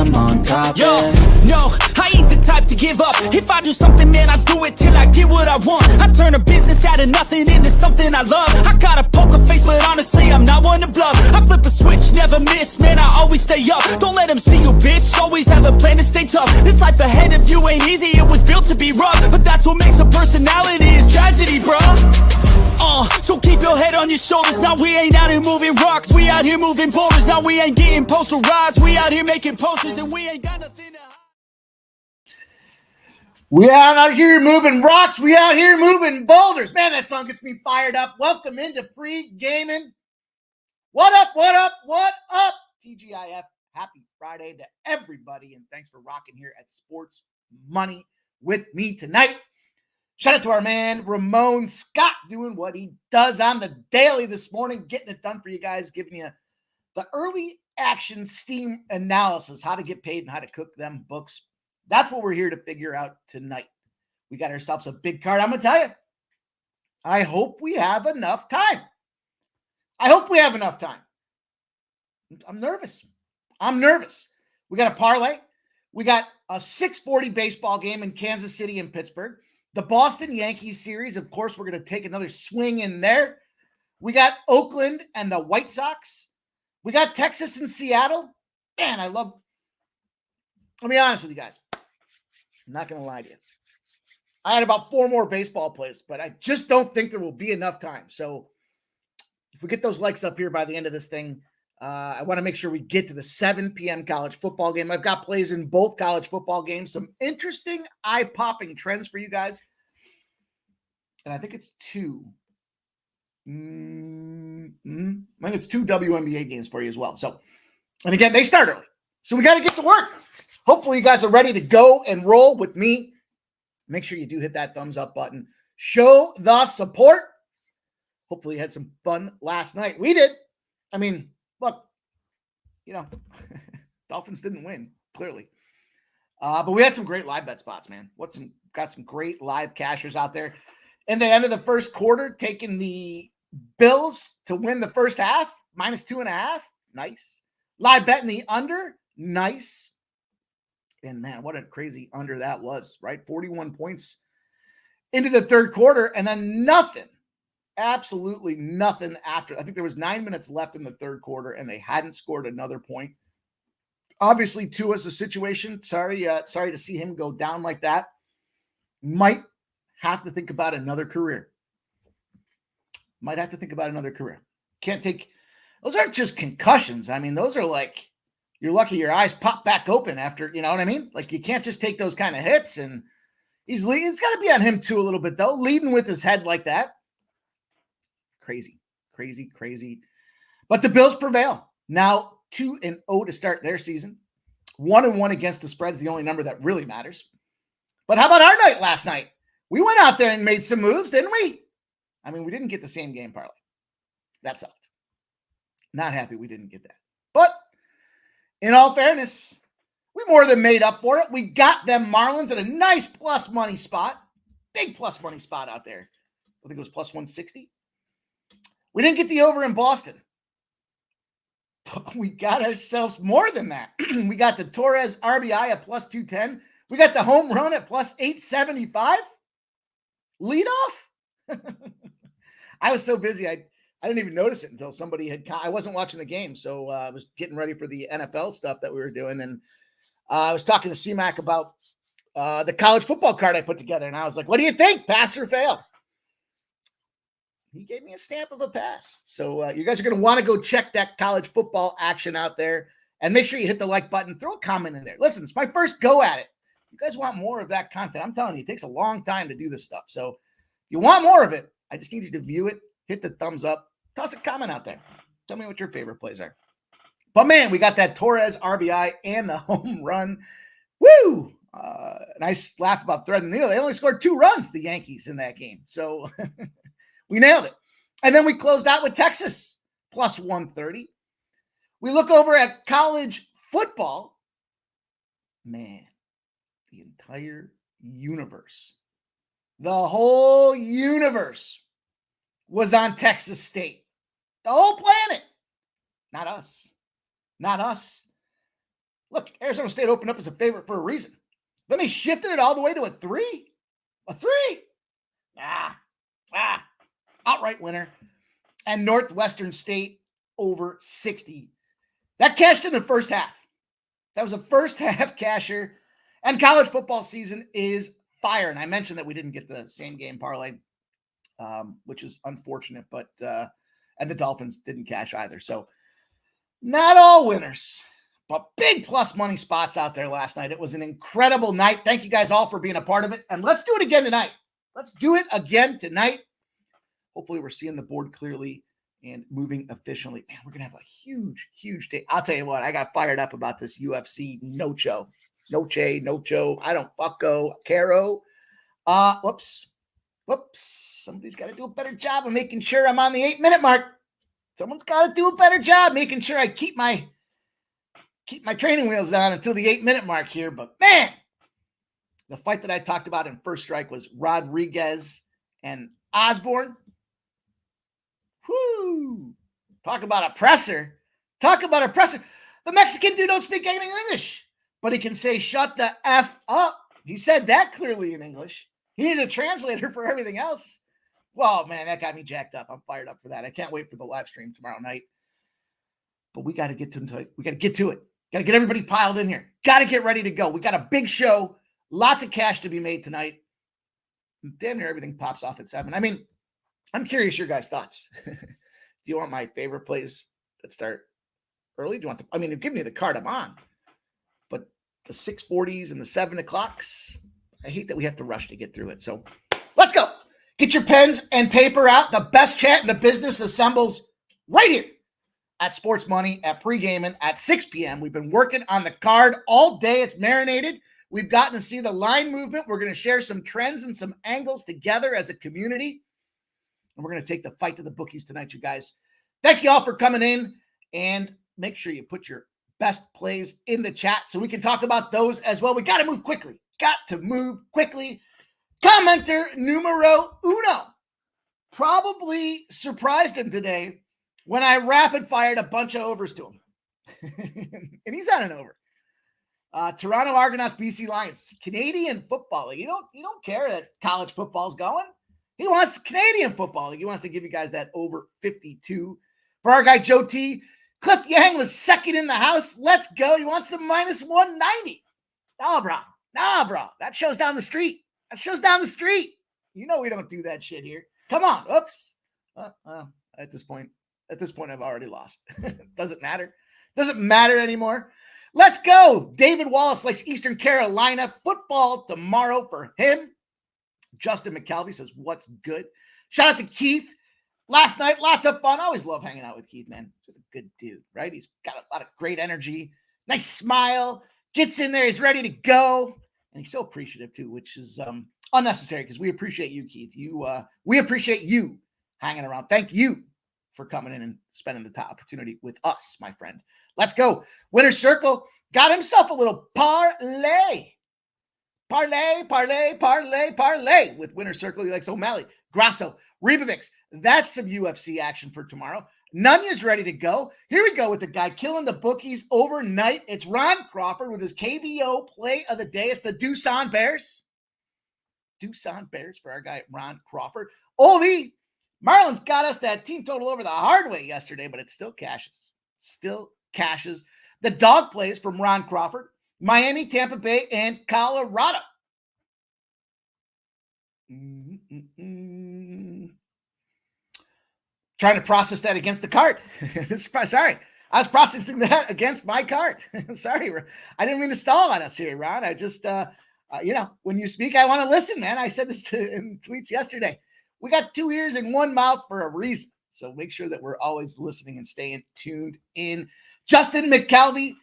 I'm on top. Yo, no, I ain't the type to give up. If I do something, man, I do it till I get what I want. I turn a business out of nothing into something I love. I got a poker face, but honestly, I'm not one to bluff. I flip a switch, never miss, man, I always stay up. Don't let them see you, bitch, always have a plan to stay tough. This life ahead of you ain't easy, it was built to be rough. But that's what makes a personality, is tragedy, bruh. So keep your head on your shoulders. Now we ain't out here moving rocks, we out here moving boulders. Now we ain't getting posterized, we out here making posters, and we ain't got nothing to hide. We out here moving rocks, we out here moving boulders. Man, that song gets me fired up. Welcome into Pregaming. What up, what up, what up? TGIF, happy Friday to everybody, and thanks for rocking here at Sports Money with me tonight. Shout out to our man, Ramon Scott, doing what he does on the daily this morning, getting it done for you guys, giving you the early action steam analysis, how to get paid and how to cook them books. That's what we're here to figure out tonight. We got ourselves a big card. I'm going to tell you, I hope we have enough time. I hope we have enough time. I'm nervous. We got a parlay. We got a 6:40 baseball game in Kansas City and Pittsburgh. The Boston Yankees series, of course, we're going to take another swing in there. We got Oakland and the White Sox. We got Texas and Seattle. Man, let me be honest with you guys. I'm not going to lie to you. I had about 4 more baseball plays, but I just don't think there will be enough time. So if we get those likes up here by the end of this thing, I want to make sure we get to the 7 p.m. college football game. I've got plays in both college football games. Some interesting eye-popping trends for you guys. And I think it's 2. I think it's 2 WNBA games for you as well. So, and again, they start early. So we got to get to work. Hopefully you guys are ready to go and roll with me. Make sure you do hit that thumbs up button. Show the support. Hopefully you had some fun last night. We did. I mean, look, Dolphins didn't win, clearly. But we had some great live bet spots, man. Got some great live cashers out there. And the end of the first quarter, taking the Bills to win the first half, -2.5. Nice. Live betting the under. Nice. And man, what a crazy under that was, right? 41 points into the third quarter, and then nothing. Absolutely nothing after. I think there was 9 minutes left in the third quarter, and they hadn't scored another point. Obviously, Tua's a situation. Sorry to see him go down like that. Might have to think about another career. Can't take. Those aren't just concussions. I mean, those are like, you're lucky your eyes pop back open after, you know what I mean? Like, you can't just take those kind of hits. And it's got to be on him too a little bit, though, leading with his head like that. Crazy. But the Bills prevail. Now 2-0 to start their season. 1-1 against the spread's the only number that really matters. But how about our night last night? We went out there and made some moves, didn't we? I mean, we didn't get the same game parlay. That sucked. Not happy we didn't get that. But in all fairness, we more than made up for it. We got them Marlins at a nice plus money spot. Big plus money spot out there. I think it was plus 160. We didn't get the over in Boston. But we got ourselves more than that. We got the Torres RBI at plus 210. We got the home run at plus 875. Lead off. I was so busy. I didn't even notice it until somebody I wasn't watching the game. So I was getting ready for the NFL stuff that we were doing. And I was talking to C-Mac about the college football card I put together. And I was like, what do you think? Pass or fail? He gave me a stamp of a pass. So you guys are going to want to go check that college football action out there. And make sure you hit the like button. Throw a comment in there. Listen, it's my first go at it. You guys want more of that content. I'm telling you, it takes a long time to do this stuff. So if you want more of it, I just need you to view it, hit the thumbs up, toss a comment out there. Tell me what your favorite plays are. But man, we got that Torres RBI and the home run. Woo! Nice laugh about thread and needle. They only scored 2 runs, the Yankees, in that game. So we nailed it. And then we closed out with Texas, plus 130. We look over at college football. Man, the entire universe, the whole universe was on Texas State. The whole planet. Not us. Look, Arizona State opened up as a favorite for a reason. Then they shifted it all the way to a 3. A 3? Outright winner. And Northwestern State over 60. That cashed in the first half. That was a first half casher. And college football season is fire. And I mentioned that we didn't get the same game parlay, which is unfortunate, but and the Dolphins didn't cash either. So not all winners, but big plus money spots out there last night. It was an incredible night. Thank you guys all for being a part of it. And let's do it again tonight. Let's do it again tonight. Hopefully we're seeing the board clearly and moving efficiently. Man, we're going to have a huge, huge day. I'll tell you what, I got fired up about this UFC Nocho. I don't fucko, Caro. Whoops. Somebody's got to do a better job of making sure I'm on the 8-minute mark. Someone's got to do a better job making sure I keep my training wheels on until the 8-minute mark here. But man, the fight that I talked about in First Strike was Rodriguez and Osborne. Whoo! Talk about a presser. The Mexican dude don't speak anything in English, but he can say, shut the F up. He said that clearly in English. He needed a translator for everything else. Well, man, that got me jacked up. I'm fired up for that. I can't wait for the live stream tomorrow night. But we got to get to it. We got to get to it. Got to get everybody piled in here. Got to get ready to go. We got a big show. Lots of cash to be made tonight. Damn near everything pops off at 7. I mean, I'm curious your guys' thoughts. Do you want my favorite plays that start early? Do you want give me the card I'm on. But the 6:40s and the 7 o'clocks, I hate that we have to rush to get through it. So let's go. Get your pens and paper out. The best chat in the business assembles right here at Sports Money at Pregaming at 6 p.m. We've been working on the card all day. It's marinated. We've gotten to see the line movement. We're going to share some trends and some angles together as a community. And we're going to take the fight to the bookies tonight, you guys. Thank you all for coming in. And make sure you put your best plays in the chat so we can talk about those as well. We got to move quickly. Commenter numero uno. Probably surprised him today when I rapid fired a bunch of overs to him. And he's on an over. Toronto Argonauts, BC Lions, Canadian football league. You don't care that college football's going. He wants Canadian football league. He wants to give you guys that over 52. For our guy Joe T, Cliff Yang was second in the house. Let's go. He wants the minus 190. Nah, bro. That show's down the street. You know we don't do that shit here. Come on. Oops. At this point, I've already lost. Doesn't matter anymore. Let's go. David Wallace likes Eastern Carolina football tomorrow for him. Justin McKelvey says, what's good? Shout out to Keith. Last night, lots of fun. I always love hanging out with Keith, man. Just a good dude, right? He's got a lot of great energy, nice smile, gets in there, he's ready to go. And he's so appreciative too, which is unnecessary because we appreciate you, Keith. We appreciate you hanging around. Thank you for coming in and spending the opportunity with us, my friend. Let's go. Winner's Circle got himself a little parlay. Parlay with Winner's Circle. He likes O'Malley, Grasso, Ribovics. That's some UFC action for tomorrow. Nunya's ready to go. Here we go with the guy killing the bookies overnight. It's Ron Crawford with his KBO play of the day. It's the Doosan Bears. Doosan Bears for our guy Ron Crawford. Oldie, Marlins got us that team total over the hard way yesterday, but it still cashes. The dog plays from Ron Crawford. Miami, Tampa Bay, and Colorado. Trying to process that against the card. Sorry. I was processing that against my card. Sorry. I didn't mean to stall on us here, Ron. I just, when you speak, I want to listen, man. I said this in tweets yesterday. We got 2 ears and 1 mouth for a reason. So make sure that we're always listening and staying tuned in. Justin McKelvey,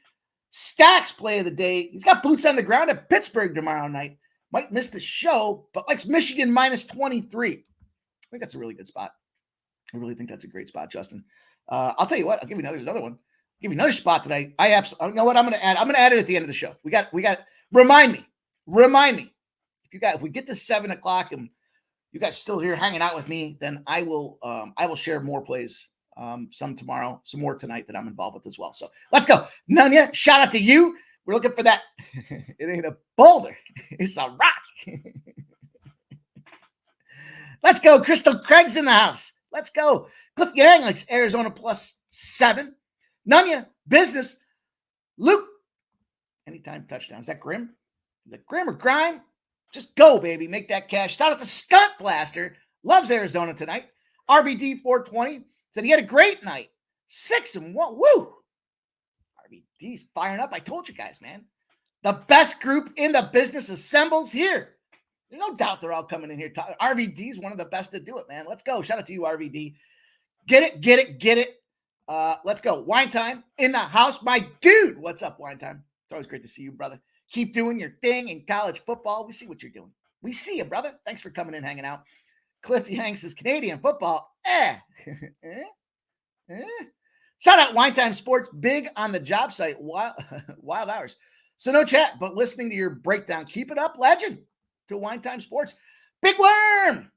Stacks play of the day. He's got boots on the ground at Pittsburgh tomorrow night. Might miss the show, but likes Michigan minus 23. I think that's a really good spot. I really think that's a great spot, Justin. I'll tell you what. I'll give you another one. I'll give you another spot that I absolutely. You know what I'm going to add? I'm going to add it at the end of the show. We got. Remind me. If we get to 7 o'clock and you guys still here hanging out with me, then I will share more plays. Some tomorrow, some more tonight that I'm involved with as well. So let's go. Nunya, shout out to you. We're looking for that. It ain't a boulder. It's a rock. Let's go. Crystal Craig's in the house. Let's go. Cliff Yang likes Arizona +7. Nunya, business. Luke, anytime touchdown. Is that Grim? Is it Grim or Grime? Just go, baby. Make that cash. Shout out to Scott Blaster. Loves Arizona tonight. RVD 420 said he had a great night. 6-1. Woo. RVD's firing up. I told you guys, man. The best group in the business assembles here. There's no doubt they're all coming in here. RVD's one of the best to do it, man. Let's go. Shout out to you, RVD. Get it, get it, get it. Let's go. Wine Time in the house. My dude. What's up, Wine Time? It's always great to see you, brother. Keep doing your thing in college football. We see what you're doing. We see you, brother. Thanks for coming in, hanging out. Cliff Yanks is Canadian football. Shout out Wine Time Sports. Big on the job site. Wild hours. So no chat, but listening to your breakdown. Keep it up, legend. To Wine Time Sports. Big Worm.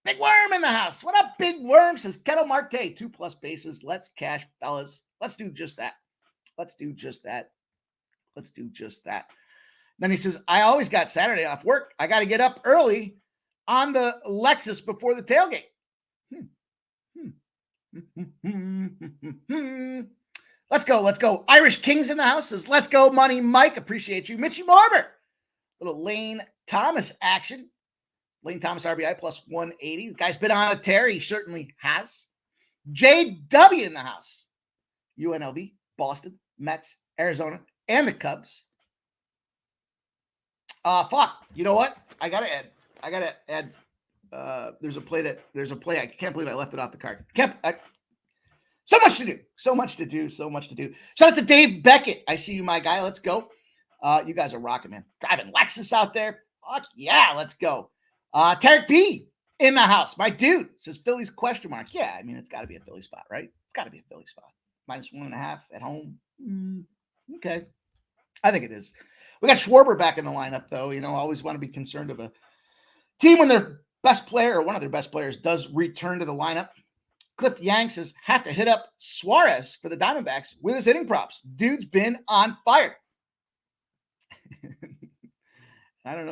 Big Worm in the house. What up, Big Worm? Says Kettle Marte. 2+ bases. Let's cash, fellas. Let's do just that. Let's do just that. Let's do just that. Then he says, I always got Saturday off work. I got to get up early on the Lexus before the tailgate. Let's go. Let's go. Irish Kings in the house says, let's go, Money Mike. Appreciate you. Mitchie Marber. Little Lane Thomas action. Lane Thomas RBI +180. The guy's been on a tear. He certainly has. JW in the house. UNLV, Boston, Mets, Arizona, and the Cubs. Fuck. You know what? I gotta add. There's a play. I can't believe I left it off the card. So much to do. Shout out to Dave Beckett. I see you, my guy. Let's go. You guys are rocking, man. Driving Lexus out there. Fuck yeah, let's go. Tarek B in the house. My dude says Phillies ? Yeah, I mean, it's got to be a Philly spot, right? It's got to be a Philly spot. -1.5 at home. Okay. I think it is. We got Schwarber back in the lineup, though. You know, I always want to be concerned of a team when their best player or one of their best players does return to the lineup. Cliff Yang says, have to hit up Suarez for the Diamondbacks with his hitting props. Dude's been on fire. I don't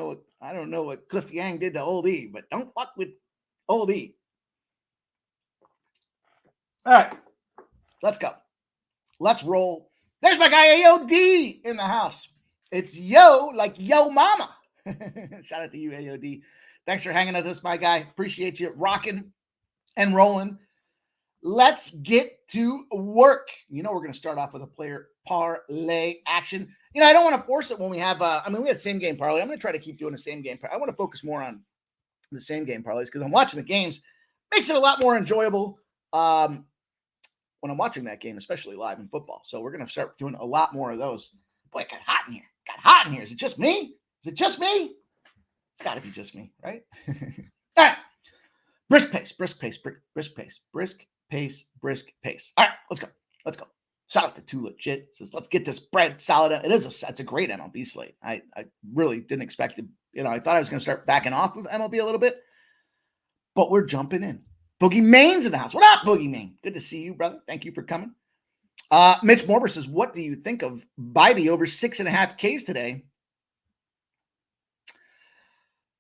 know what Cliff Yang did to Old E, but don't fuck with Old E. All right, let's go. Let's roll. There's my guy AOD in the house. It's yo, like yo mama. Shout out to you, AOD. Thanks for hanging with us, my guy. Appreciate you rocking and rolling. Let's get to work. You know, we're going to start off with a player parlay action. You know, I don't want to force it when we have, we had same game parlay. I'm going to try to keep doing the same game. I want to focus more on the same game parlays because I'm watching the games. Makes it a lot more enjoyable when I'm watching that game, especially live in football. So we're going to start doing a lot more of those. Boy, it got hot in here. Is it just me? It's got to be just me, right? All right. Brisk pace. All right, let's go. Shout out to Too Legit. Says, let's get this bread solid. It's a great MLB slate. I really didn't expect it. You know, I thought I was going to start backing off of MLB a little bit, but we're jumping in. Boogie Main's in the house. What up, Boogie Main? Good to see you, brother. Thank you for coming. Mitch Morber says, what do you think of Bybee over 6.5 Ks today?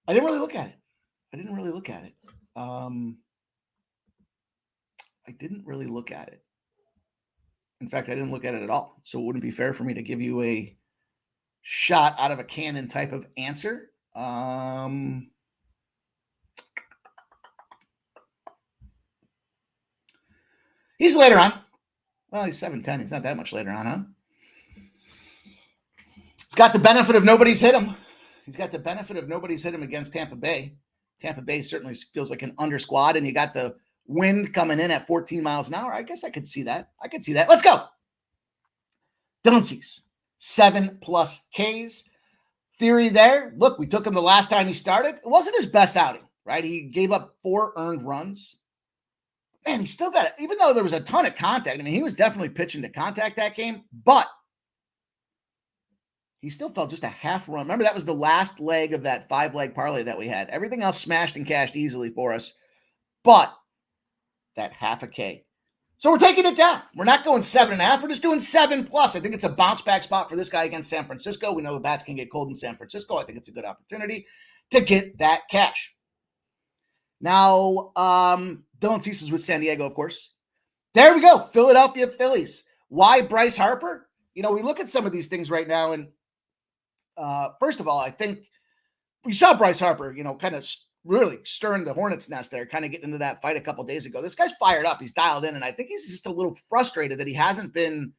I didn't really look at it. I didn't really look at it. In fact, I didn't look at it at all. So it wouldn't be fair for me to give you a shot out of a cannon type of answer. He's later on. Well, he's 7'10". He's not that much later on, huh? He's got the benefit of nobody's hit him. Against Tampa Bay. Tampa Bay certainly feels like an under squad, and you got the wind coming in at 14 miles an hour. I guess I could see that. Let's go. Dylan Cease, 7+ Ks. Theory there. Look, we took him the last time he started. It wasn't his best outing, right? He gave up 4 earned runs. Man, he still got it. Even though there was a ton of contact. I mean, he was definitely pitching to contact that game, but he still felt just a half run. Remember, that was the last leg of that 5-leg parlay that we had. Everything else smashed and cashed easily for us, but that half a K. So we're taking it down. We're not going 7.5. We're just doing 7+. I think it's a bounce back spot for this guy against San Francisco. We know the bats can get cold in San Francisco. I think it's a good opportunity to get that cash. Now, Dylan Cease is with San Diego, of course. There we go. Philadelphia Phillies. Why Bryce Harper? We look at some of these things right now, and first of all, I think we saw Bryce Harper, kind of really stirring the hornet's nest there, kind of getting into that fight a couple days ago. This guy's fired up. He's dialed in, and I think he's just a little frustrated that he hasn't been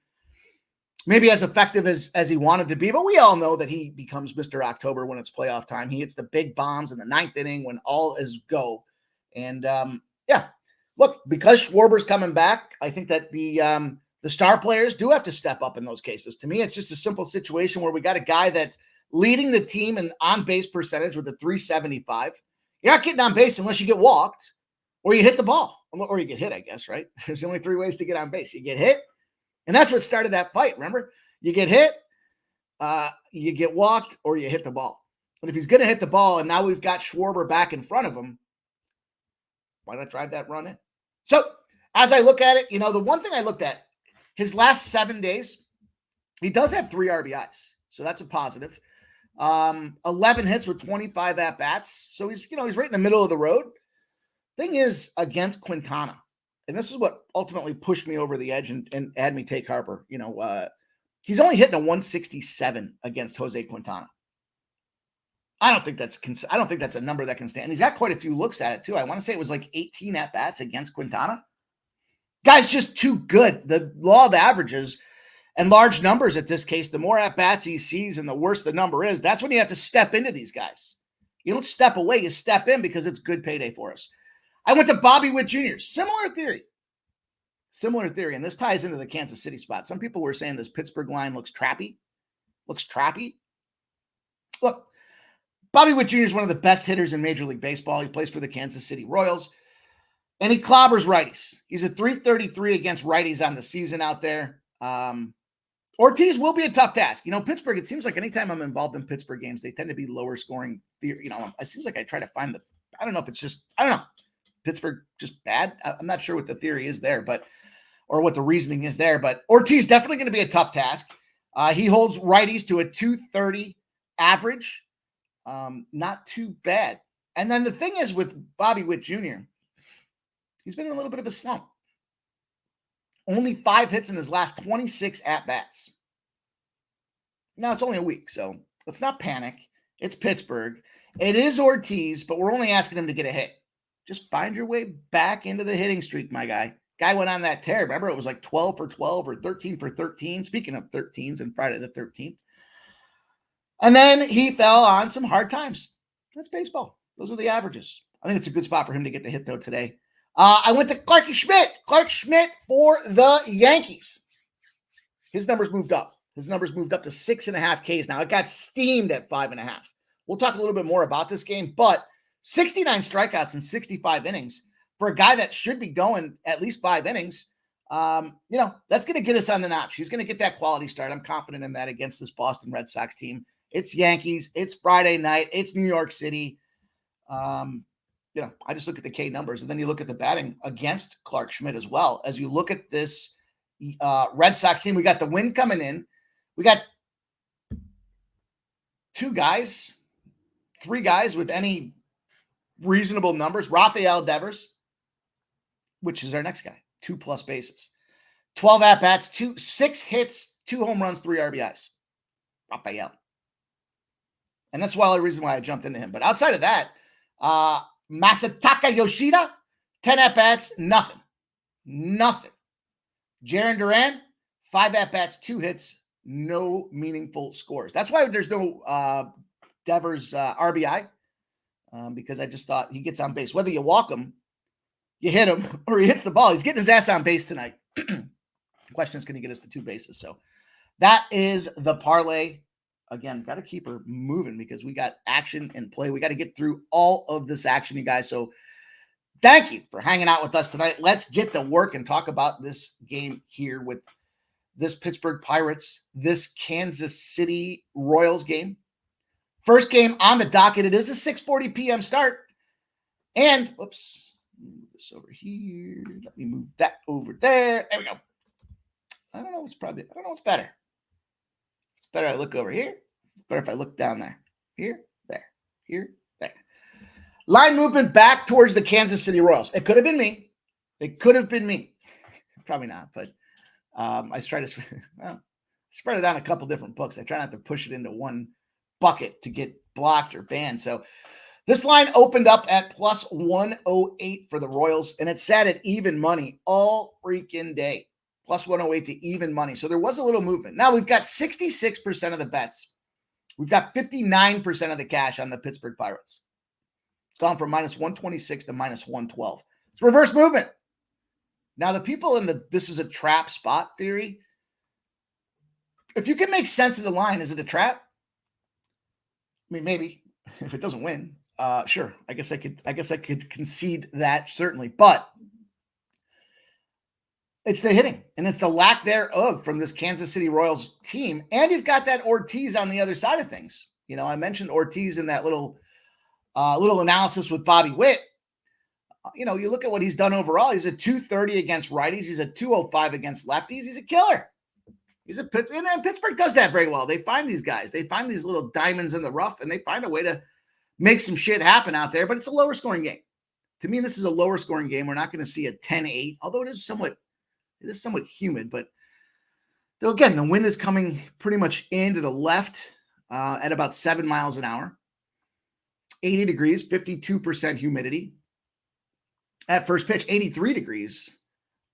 maybe as effective as he wanted to be. But we all know that he becomes Mr. October when it's playoff time. He hits the big bombs in the 9th inning when all is go. And look, because Schwarber's coming back, I think that the star players do have to step up in those cases. To me, it's just a simple situation where we got a guy that's leading the team in on-base percentage with a 375. You're not getting on base unless you get walked or you hit the ball or you get hit, I guess, right? There's only 3 ways to get on base. You get hit, and that's what started that fight, remember? You get hit, you get walked, or you hit the ball. And if he's going to hit the ball and now we've got Schwarber back in front of him, why not drive that run in? So as I look at it, the one thing I looked at, his last 7 days, he does have 3 RBIs. So that's a positive. 11 hits with 25 at-bats. So he's right in the middle of the road. Thing is, against Quintana, and this is what ultimately pushed me over the edge and had me take Harper. He's only hitting a 167 against Jose Quintana. I don't think that's a number that can stand. He's got quite a few looks at it too. I want to say it was like 18 at-bats against Quintana. Guy's just too good. The law of averages and large numbers at this case, the more at-bats he sees and the worse the number is, that's when you have to step into these guys. You don't step away, you step in because it's good payday for us. I went to Bobby Witt Jr. Similar theory. And this ties into the Kansas City spot. Some people were saying this Pittsburgh line looks trappy. Look, Bobby Witt Jr. is one of the best hitters in Major League Baseball. He plays for the Kansas City Royals, and he clobbers righties. He's a 333 against righties on the season out there. Ortiz will be a tough task. Pittsburgh, it seems like anytime I'm involved in Pittsburgh games, they tend to be lower scoring. It seems like I try to find I don't know. Pittsburgh just bad. I'm not sure what the theory is there, or what the reasoning is there, but Ortiz definitely going to be a tough task. He holds righties to a 230 average. Not too bad. And then the thing is with Bobby Witt Jr., he's been in a little bit of a slump. Only 5 hits in his last 26 at-bats. Now, it's only a week, so let's not panic. It's Pittsburgh. It is Ortiz, but we're only asking him to get a hit. Just find your way back into the hitting streak, my guy. Guy went on that tear. Remember, it was like 12 for 12 or 13 for 13. Speaking of 13s and Friday the 13th. And then he fell on some hard times. That's baseball. Those are the averages. I think it's a good spot for him to get the hit, though, today. I went to Clark Schmidt. Clark Schmidt for the Yankees. His numbers moved up. His numbers moved up to 6.5 Ks now. It got steamed at 5.5. We'll talk a little bit more about this game, but 69 strikeouts in 65 innings for a guy that should be going at least 5 innings. That's going to get us on the notch. He's going to get that quality start. I'm confident in that against this Boston Red Sox team. It's Yankees. It's Friday night. It's New York City. I just look at the K numbers, and then you look at the batting against Clark Schmidt as well. As you look at this Red Sox team, we got the win coming in. We got 3 guys with any reasonable numbers. Rafael Devers, which is our next guy, 2+ bases, 12 at-bats, 6 hits, 2 home runs, 3 RBIs. Rafael. And that's the reason why I jumped into him. But outside of that, Masataka Yoshida, 10 at-bats, nothing. Jarren Duran, 5 at-bats, 2 hits, no meaningful scores. That's why there's no Devers RBI, because I just thought he gets on base. Whether you walk him, you hit him, or he hits the ball, he's getting his ass on base tonight. The question is, can he get us to 2 bases? So that is the parlay. Again, got to keep her moving because we got action and play. We got to get through all of this action, you guys. So thank you for hanging out with us tonight. Let's get to work and talk about this game here with this Pittsburgh Pirates, this Kansas City Royals game. First game on the docket. It is a 6:40 p.m. start. And, this over here. Let me move that over there. There we go. I don't know what's better. It's better I look over here. It's better if I look down there. Here, there, there. Line movement back towards the Kansas City Royals. It could have been me. Probably not, but I try to spread it on a couple different books. I try not to push it into one bucket to get blocked or banned. So this line opened up at plus 108 for the Royals, and it sat at even money all freaking day. Plus 108 to even money. So there was a little movement. Now we've got 66% of the bets. We've got 59% of the cash on the Pittsburgh Pirates. It's gone from minus 126 to minus 112. It's reverse movement. Now, the people in this is a trap spot theory. If you can make sense of the line, is it a trap? I mean, maybe if it doesn't win, sure. I guess I could concede that certainly, but it's the hitting and it's the lack thereof from this Kansas City Royals team. And you've got that Ortiz on the other side of things. You know, I mentioned Ortiz in that little analysis with Bobby Witt. You know, you look at what he's done overall. He's a 230 against righties. He's a 205 against lefties. He's a killer. And Pittsburgh does that very well. They find these guys. They find these little diamonds in the rough, and they find a way to make some shit happen out there. But it's a lower scoring game. To me, this is a lower scoring game. We're not going to see a 10-8, although it is somewhat humid. But again, the wind is coming pretty much into the left at about 7 miles an hour. 80 degrees, 52% humidity. At first pitch, 83 degrees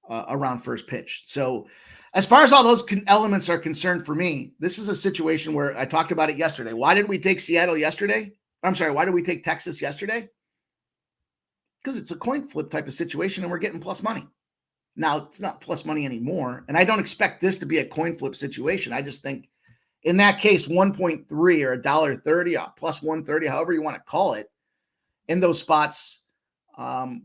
around first pitch. So as far as all those elements are concerned for me, this is a situation where I talked about it yesterday. Why did we take Seattle yesterday? I'm sorry, why did we take Texas yesterday? Because it's a coin flip type of situation and we're getting plus money. Now, it's not plus money anymore, and I don't expect this to be a coin flip situation. I just think in that case, 1.3 or $1.30 or plus 130, however you want to call it, in those spots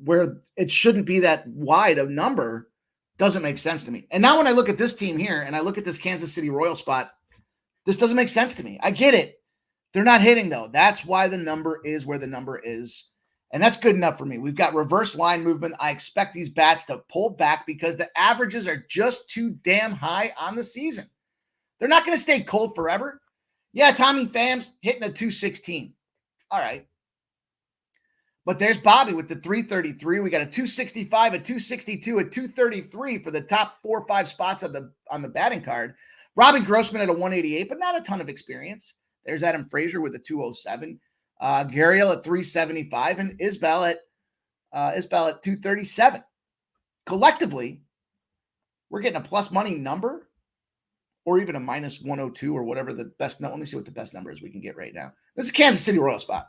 where it shouldn't be that wide a number doesn't make sense to me. And now when I look at this team here and I look at this Kansas City Royal spot, this doesn't make sense to me. I get it. They're not hitting though. That's why the number is where the number is. And that's good enough for me. We've got reverse line movement. I expect these bats to pull back because the averages are just too damn high on the season. They're not going to stay cold forever. Yeah, Tommy Pham's hitting a 216. All right. But there's Bobby with the 333. We got a 265, a 262, a 233 for the top 4 or 5 spots on the batting card. Robbie Grossman at a 188, but not a ton of experience. There's Adam Frazier with a 207. Gurriel at 375 and Isbell at 237. Collectively, we're getting a plus money number or even a minus 102 or whatever the best. Let me see what the best number is we can get right now. This is Kansas City Royal spot.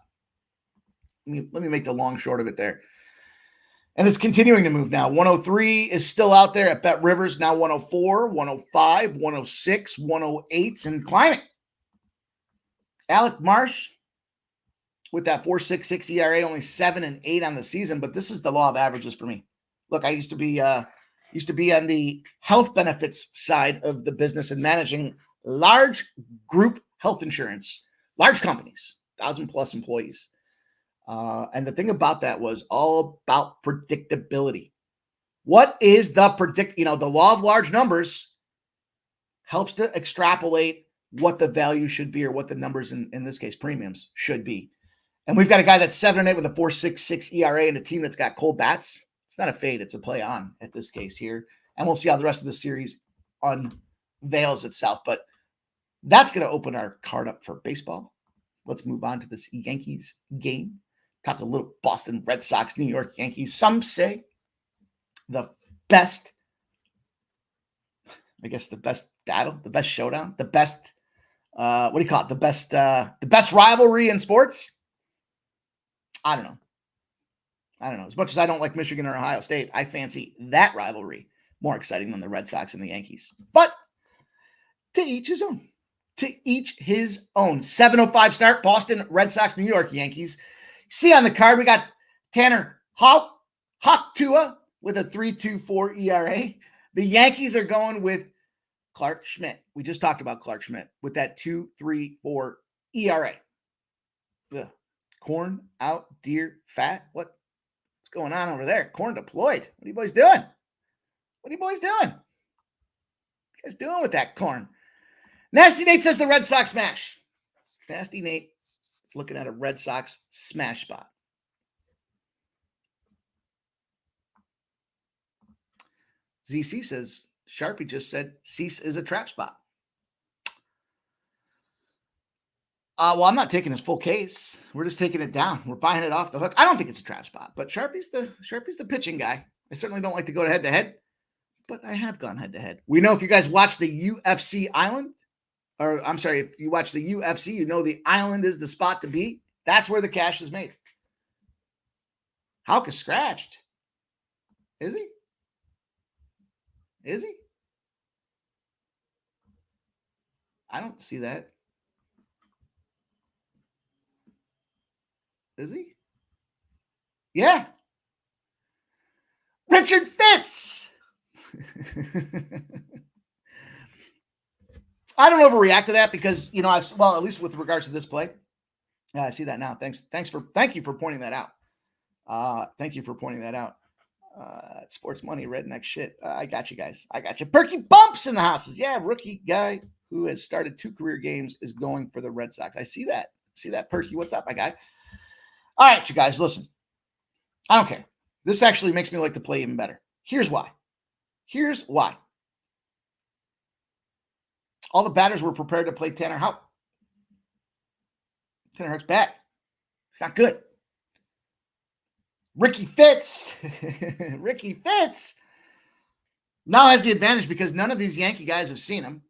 Let me make the long short of it there. And it's continuing to move now. 103 is still out there at Bet Rivers. Now 104, 105, 106, 108, and climbing. Alec Marsh with that 4.66 ERA, only 7 and 8 on the season, but this is the law of averages for me. Look, I used to be on the health benefits side of the business and managing large group health insurance, large companies, 1,000+ employees. And the thing about that was all about predictability. What is the the law of large numbers helps to extrapolate what the value should be or what the numbers in this case premiums should be. And we've got a guy that's 7 and 8 with a 4.66 ERA and a team that's got cold bats. It's not a fade, it's a play on at this case here. And we'll see how the rest of the series unveils itself. But that's going to open our card up for baseball. Let's move on to this Yankees game. Talk a little Boston Red Sox, New York Yankees. Some say the best battle, the best showdown, the best, what do you call it? The best rivalry in sports. I don't know. As much as I don't like Michigan or Ohio State, I fancy that rivalry more exciting than the Red Sox and the Yankees. But to each his own. 7:05 start, Boston Red Sox, New York Yankees. See on the card, we got Tanner Hawk Tua with a 3.24 ERA. The Yankees are going with Clark Schmidt. We just talked about Clark Schmidt with that 2.34 ERA. Ugh. Corn out, deer, fat. What? What's going on over there? Corn deployed. What are you boys doing? What are you boys doing? What are you guys doing with that corn? Nasty Nate says the Red Sox smash. Nasty Nate looking at a Red Sox smash spot. ZC says Sharpie just said Cease is a trap spot. Well, I'm not taking his full case. We're just taking it down. We're buying it off the hook. I don't think it's a trap spot, but Sharpie's the pitching guy. I certainly don't like to go head to head, but I have gone head to head. We know if you guys watch the UFC Island, or I'm sorry, if you watch the UFC, you know the island is the spot to be. That's where the cash is made. Houck is scratched. Is he? Is he? I don't see that. Is he? Yeah. Richard Fitz. I don't overreact to that because, you know, at least with regards to this play. Yeah, I see that now. Thank you for pointing that out. Thank you for pointing that out. Sports money, redneck shit. I got you guys. I got you. Perky Bumps in the houses. Yeah, rookie guy who has started 2 career games is going for the Red Sox. I see that. See that, Perky? What's up, my guy? All right, you guys, listen. I don't care. This actually makes me like to play even better. Here's why. All the batters were prepared to play Tanner Houck. Tanner Houck's bad. It's not good. Ricky Fitz now has the advantage because none of these Yankee guys have seen him.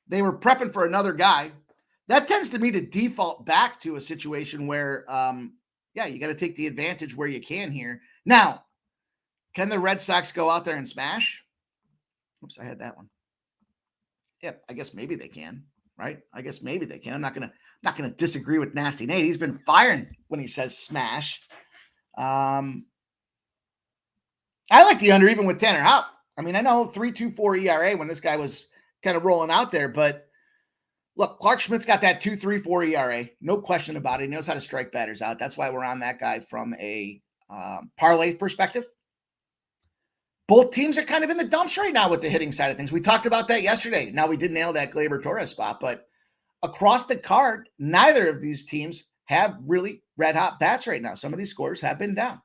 They were prepping for another guy. That tends to me to default back to a situation where, you got to take the advantage where you can here. Now, can the Red Sox go out there and smash? Oops, I had that one. Yeah, I guess maybe they can, right? I guess maybe they can. I'm not gonna disagree with Nasty Nate. He's been firing when he says smash. I like the under even with Tanner Houck. I mean, I know 3.24 ERA when this guy was kind of rolling out there, but look, Clark Schmidt's got that 2.34 ERA. No question about it. He knows how to strike batters out. That's why we're on that guy from a parlay perspective. Both teams are kind of in the dumps right now with the hitting side of things. We talked about that yesterday. Now, we did nail that Gleyber Torres spot, but across the card, neither of these teams have really red-hot bats right now. Some of these scores have been down.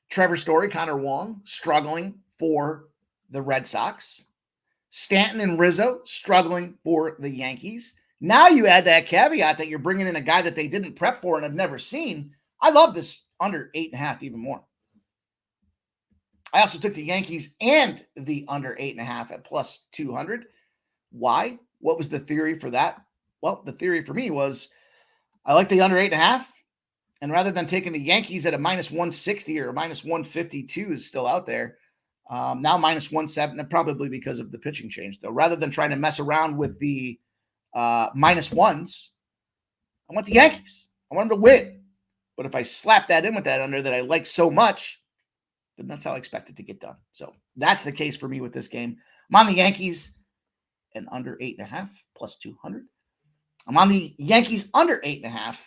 Trevor Story, Connor Wong, struggling for the Red Sox. Stanton and Rizzo, struggling for the Yankees. Now you add that caveat that you're bringing in a guy that they didn't prep for and have never seen. I love this under 8.5 even more. I also took the Yankees and the under 8.5 at plus 200. Why? What was the theory for that? Well, the theory for me was I like the under 8.5. And rather than taking the Yankees at a minus 160 or minus 152 is still out there, now minus 170, probably because of the pitching change, though. Rather than trying to mess around with the minus ones, I want the Yankees. I want them to win. But if I slap that in with that under that I like so much, then that's how I expect it to get done. So that's the case for me with this game. I'm on the Yankees and under 8.5 plus 200. I'm on the Yankees under 8.5.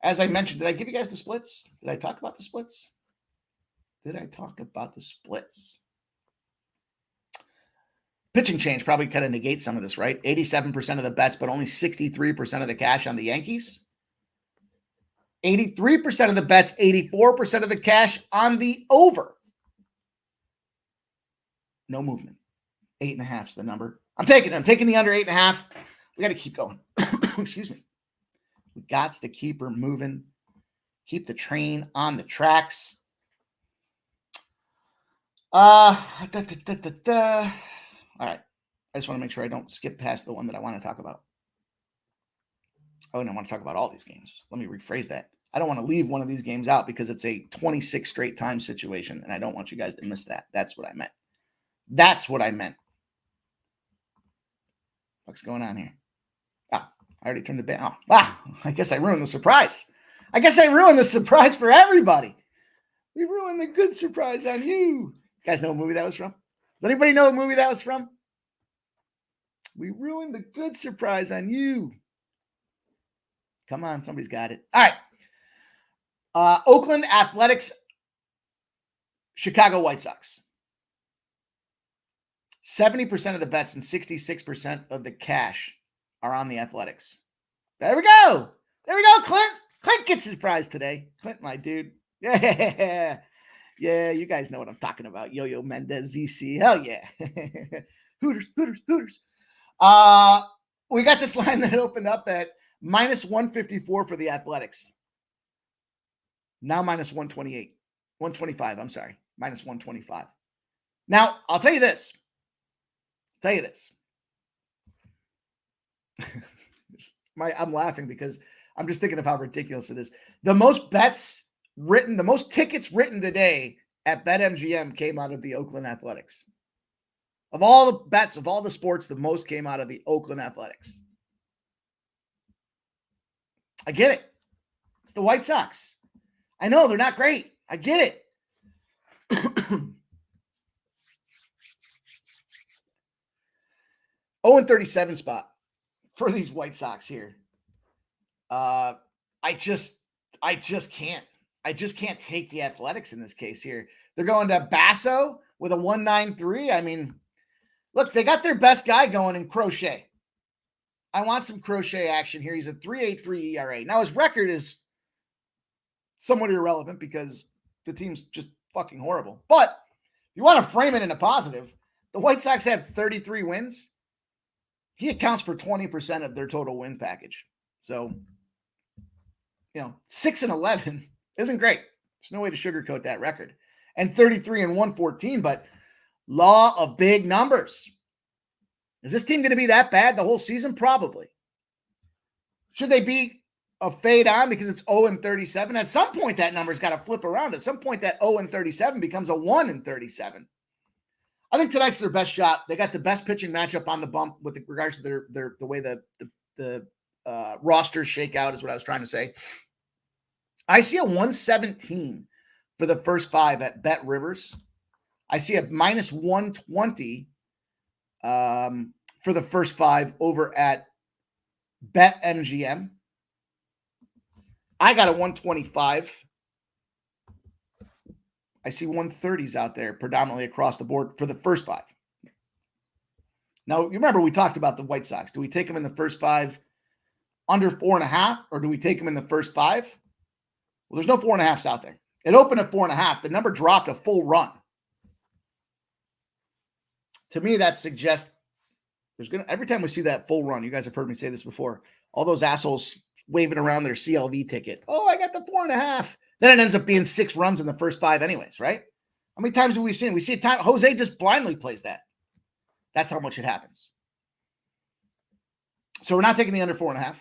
As I mentioned, did I give you guys the splits? Did I talk about the splits? Pitching change probably kind of negates some of this, right? 87% of the bets, but only 63% of the cash on the Yankees. 83% of the bets, 84% of the cash on the over. No movement. 8.5 is the number. I'm taking the under 8.5. We got to keep going. Excuse me. We got to keep her moving. Keep the train on the tracks. All right. I just want to make sure I don't skip past the one that I want to talk about. Oh, and I want to talk about all these games. Let me rephrase that. I don't want to leave one of these games out because it's a 26 straight time situation, and I don't want you guys to miss that. That's what I meant. What's going on here? I already turned it back. I guess I ruined the surprise. For everybody. We ruined the good surprise on you. You guys know what movie that was from? Does anybody know what movie that was from? We ruined the good surprise on you. Come on, somebody's got it. All right. Oakland Athletics, Chicago White Sox. 70% of the bets and 66% of the cash are on the Athletics. There we go. There we go, Clint. Clint gets his prize today. Clint, my dude. Yeah. Yeah, you guys know what I'm talking about. Yo-Yo Mendez, ZC. Hell yeah. Hooters. We got this line that opened up at minus 154 for the Athletics. Now minus 128. 125, I'm sorry. Minus 125. Now, I'll tell you this. I'm laughing because I'm just thinking of how ridiculous it is. The most tickets written today at BetMGM came out of the Oakland Athletics. Of all the bets, of all the sports, the most came out of the Oakland Athletics. I get it. It's the White Sox. I know they're not great. I get it. 0-37 spot for these White Sox here. I just can't. I just can't take the Athletics in this case here. They're going to Basso with a 1.93. I mean, look, they got their best guy going in Crochet. I want some Crochet action here. He's a 3.83 ERA. Now, his record is somewhat irrelevant because the team's just fucking horrible. But if you want to frame it in a positive, the White Sox have 33 wins. He accounts for 20% of their total wins package. So, 6-11 isn't great. There's no way to sugarcoat that record. And 33-114, but law of big numbers. Is this team going to be that bad the whole season? Probably. Should they be a fade on because it's 0-37? At some point, that number's got to flip around. At some point, that 0-37 becomes a 1-37. I think tonight's their best shot. They got the best pitching matchup on the bump with regards to the way the rosters shake out is what I was trying to say. I see a 117 for the first 5 at Bet Rivers. I see a minus 120 for the first 5 over at Bet MGM. I got a 125. I see 130s out there predominantly across the board for the first 5. Now, you remember we talked about the White Sox. Do we take them in the first 5 under 4.5, or do we take them in the first 5? Well, there's no 4.5s out there. It opened at 4.5. The number dropped a full run. To me, that suggests every time we see that full run, you guys have heard me say this before, all those assholes waving around their CLV ticket. Oh, I got the 4.5. Then it ends up being 6 runs in the first 5 anyways, right? How many times have we seen? We see a time Jose just blindly plays that. That's how much it happens. So we're not taking the under 4.5.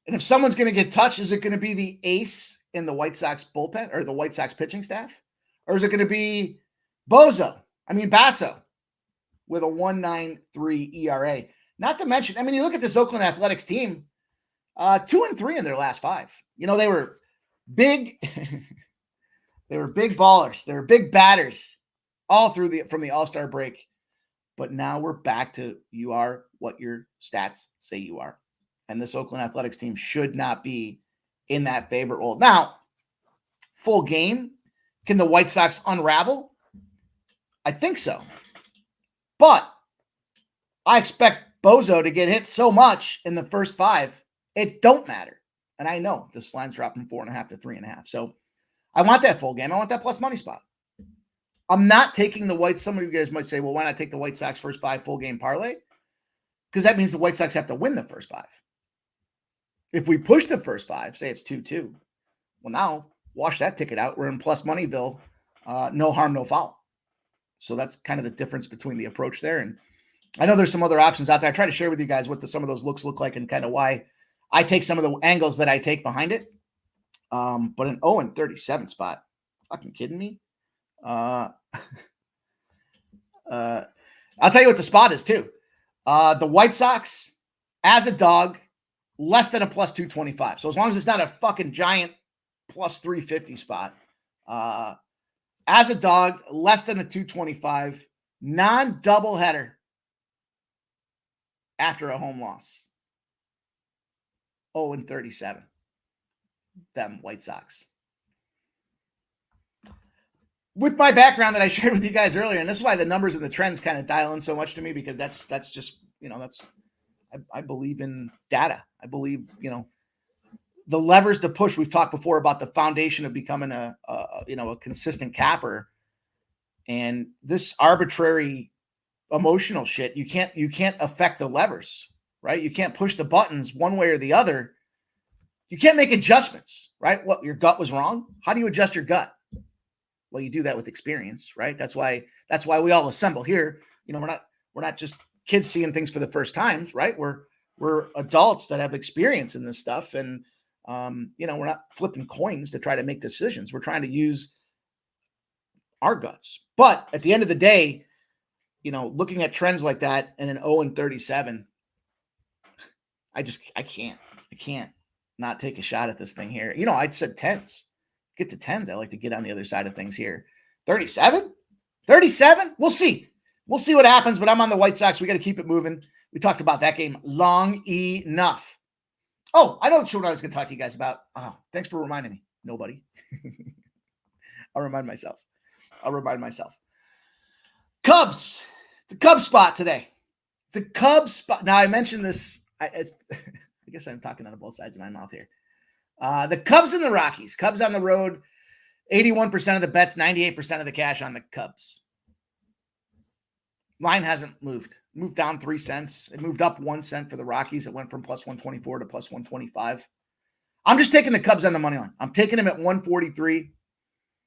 And if someone's going to get touched, is it going to be the ace in the White Sox bullpen or the White Sox pitching staff? Or is it going to be Basso with a 1.93 ERA? Not to mention, you look at this Oakland Athletics team, 2-3 in their last 5. They were big. They were big ballers. They were big batters all through from the All-Star break. But now we're back to you are what your stats say you are. And this Oakland Athletics team should not be in that favorite role. Now, full game, can the White Sox unravel? I think so. But I expect Bozo to get hit so much in the first 5, it don't matter. And I know this line's dropping 4.5 to 3.5. So I want that full game. I want that plus money spot. I'm not taking the White. Some of you guys might say, well, why not take the White Sox first 5 full game parlay? Because that means the White Sox have to win the first 5. If we push the first 5, say it's 2-2, well, now wash that ticket out. We're in plus moneyville. No harm, no foul. So that's kind of the difference between the approach there. And I know there's some other options out there. I try to share with you guys what some of those looks look like and kind of why I take some of the angles that I take behind it. But an 0-37 spot, fucking kidding me? I'll tell you what the spot is too. The White Sox as a dog, less than a plus 225. So as long as it's not a fucking giant plus 350 spot, as a dog, less than a 225, non-doubleheader after a home loss. 0-37. Them White Sox. with my background that I shared with you guys earlier, and this is why the numbers and the trends kind of dial in so much to me, because that's just, I believe in data. I believe, the levers to push. We've talked before about the foundation of becoming a consistent capper, and this arbitrary emotional shit. You can't affect the levers, right? You can't push the buttons one way or the other. You can't make adjustments, right? What, your gut was wrong? How do you adjust your gut? Well, you do that with experience, right? That's why we all assemble here. We're not just kids seeing things for the first time, right? We're adults that have experience in this stuff, and we're not flipping coins to try to make decisions. We're trying to use our guts. But at the end of the day, looking at trends like that and an 0-37, I can't not take a shot at this thing here. I'd said 10s. Get to 10s. I like to get on the other side of things here. 37? 37? We'll see. We'll see what happens, but I'm on the White Sox. We got to keep it moving. We talked about that game long enough. Oh, I know what I was going to talk to you guys about. Oh, thanks for reminding me. Nobody. I'll remind myself. Cubs. It's a Cubs spot today. It's a Cubs spot. Now, I mentioned this. I guess I'm talking out of both sides of my mouth here. The Cubs and the Rockies. Cubs on the road. 81% of the bets, 98% of the cash on the Cubs. Line hasn't moved. Moved down 3 cents. It moved up 1 cent for the Rockies. It went from plus 124 to plus 125. I'm just taking the Cubs on the money line. I'm taking them at 143.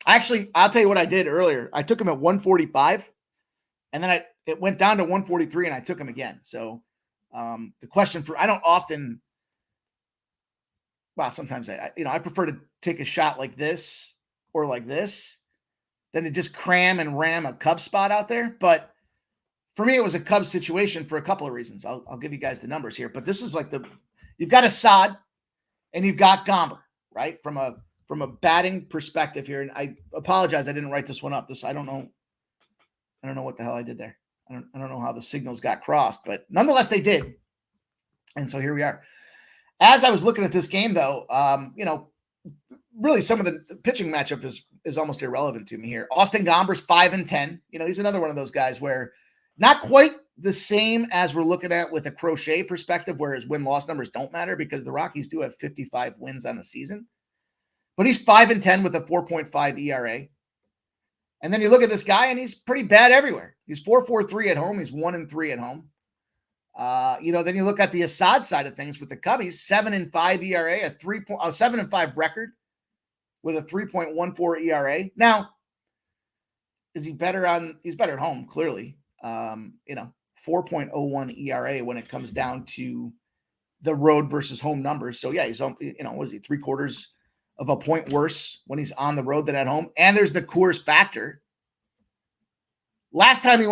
Actually, I'll tell you what I did earlier. I took them at 145, and then it went down to 143, and I took them again. So the question I don't often, well, sometimes I prefer to take a shot like this or like this than to just cram and ram a Cubs spot out there. But for me, it was a Cubs situation for a couple of reasons. I'll give you guys the numbers here, but this is like you've got Assad and you've got Gomber, right? From a batting perspective here. And I apologize. I didn't write this one up. I don't know what the hell I did there. I don't know how the signals got crossed, but nonetheless, they did. And so here we are. As I was looking at this game though, really some of the pitching matchup is almost irrelevant to me here. Austin Gomber's 5-10. He's another one of those guys where not quite the same as we're looking at with a Crochet perspective, where his win-loss numbers don't matter because the Rockies do have 55 wins on the season. But he's 5-10 with a 4.5 ERA. And then you look at this guy, and he's pretty bad everywhere. He's 4.43 at home. He's 1-3 at home. Then you look at the Assad side of things with the Cubbies, 7-5 ERA, a 7-5 record with a 3.14 ERA. Now, is he better he's better at home, clearly. 4.01 ERA when it comes down to the road versus home numbers. So yeah, he's, what is he, 3/4 of a point worse when he's on the road than at home. And there's the Coors factor. Last time he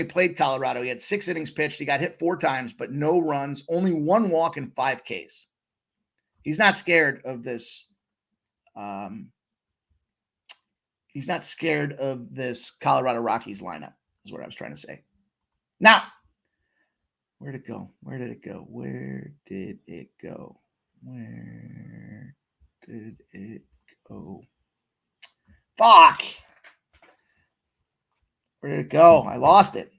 played Colorado, he had 6 innings pitched. He got hit 4 times, but no runs, only 1 walk and 5 Ks. He's not scared of this. He's not scared of this Colorado Rockies lineup, is what I was trying to say. Now, where'd it go? Where did it go? Fuck. Where did it go? I lost it.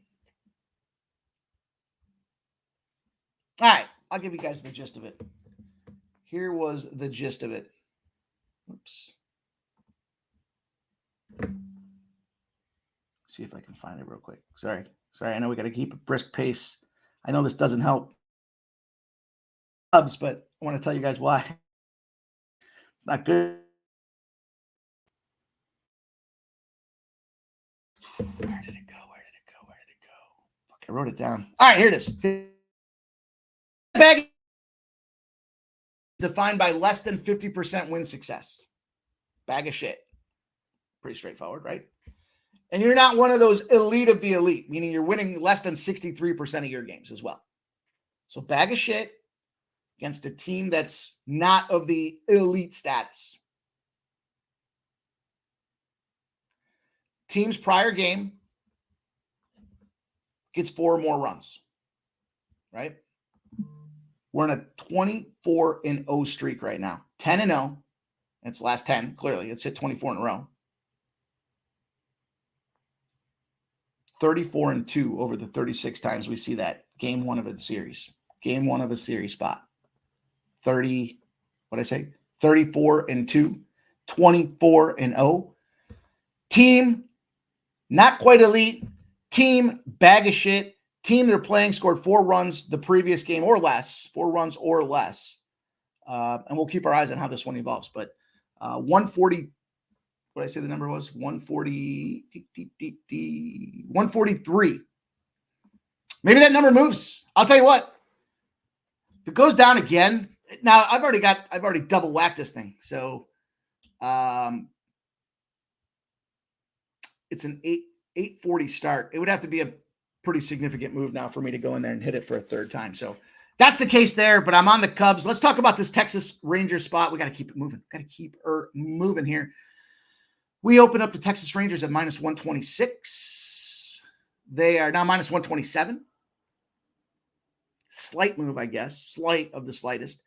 All right. I'll give you guys the gist of it. Here was the gist of it. Oops. See if I can find it real quick. Sorry. I know we got to keep a brisk pace. I know this doesn't help Cubs, but I want to tell you guys why. It's not good. Where did it go? Fuck, I wrote it down. All right, here it is. Bag defined by less than 50% win success. Bag of shit. Pretty straightforward, right? And you're not one of those elite of the elite, meaning you're winning less than 63% of your games as well. So bag of shit against a team that's not of the elite status. Team's prior game gets 4 or more runs, right? We're in a 24-0 streak right now. 10-0. It's last 10, clearly. It's hit 24 in a row. 34-2 over the 36 times we see that. Game one of a series. Game one of a series spot. 30, what did I say? 34-2, 24-0. Team, not quite elite. Team, bag of shit. Team they're playing scored 4 runs the previous game or less. 4 runs or less. And we'll keep our eyes on how this one evolves. But 140, what did I say the number was? 143. Maybe that number moves. I'll tell you what. If it goes down again, now I've already double whacked this thing. So it's an 840 start. It would have to be a pretty significant move now for me to go in there and hit it for a third time. So that's the case there, but I'm on the Cubs. Let's talk about this Texas Rangers spot. We got to keep it moving. Got to keep moving here. We open up the Texas Rangers at minus 126. They are now minus 127. Slight move, I guess. Slight of the slightest.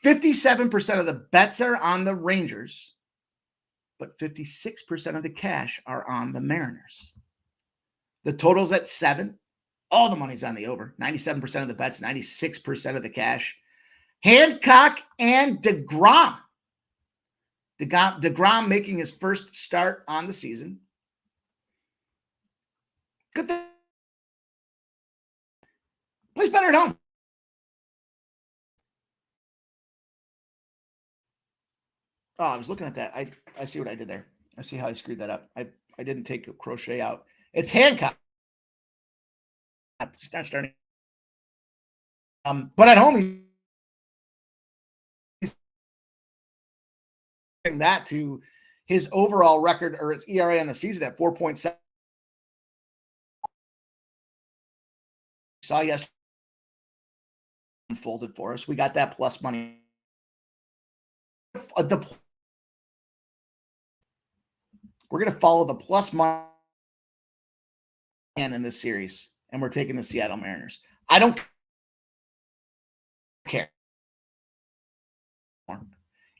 57% of the bets are on the Rangers, but 56% of the cash are on the Mariners. The total's at 7. All the money's on the over. 97% of the bets, 96% of the cash. Hancock and DeGrom. DeGrom making his first start on the season. Good thing. Plays better at home. Oh, I was looking at that. I see what I did there. I see how I screwed that up. I didn't take a crochet out. It's Hancock. It's not starting. But at home, he's that to his overall record or his ERA on the season at 4.7. Saw yesterday unfolded for us. We got that plus money. We're going to follow the plus money in this series, and we're taking the Seattle Mariners. I don't care.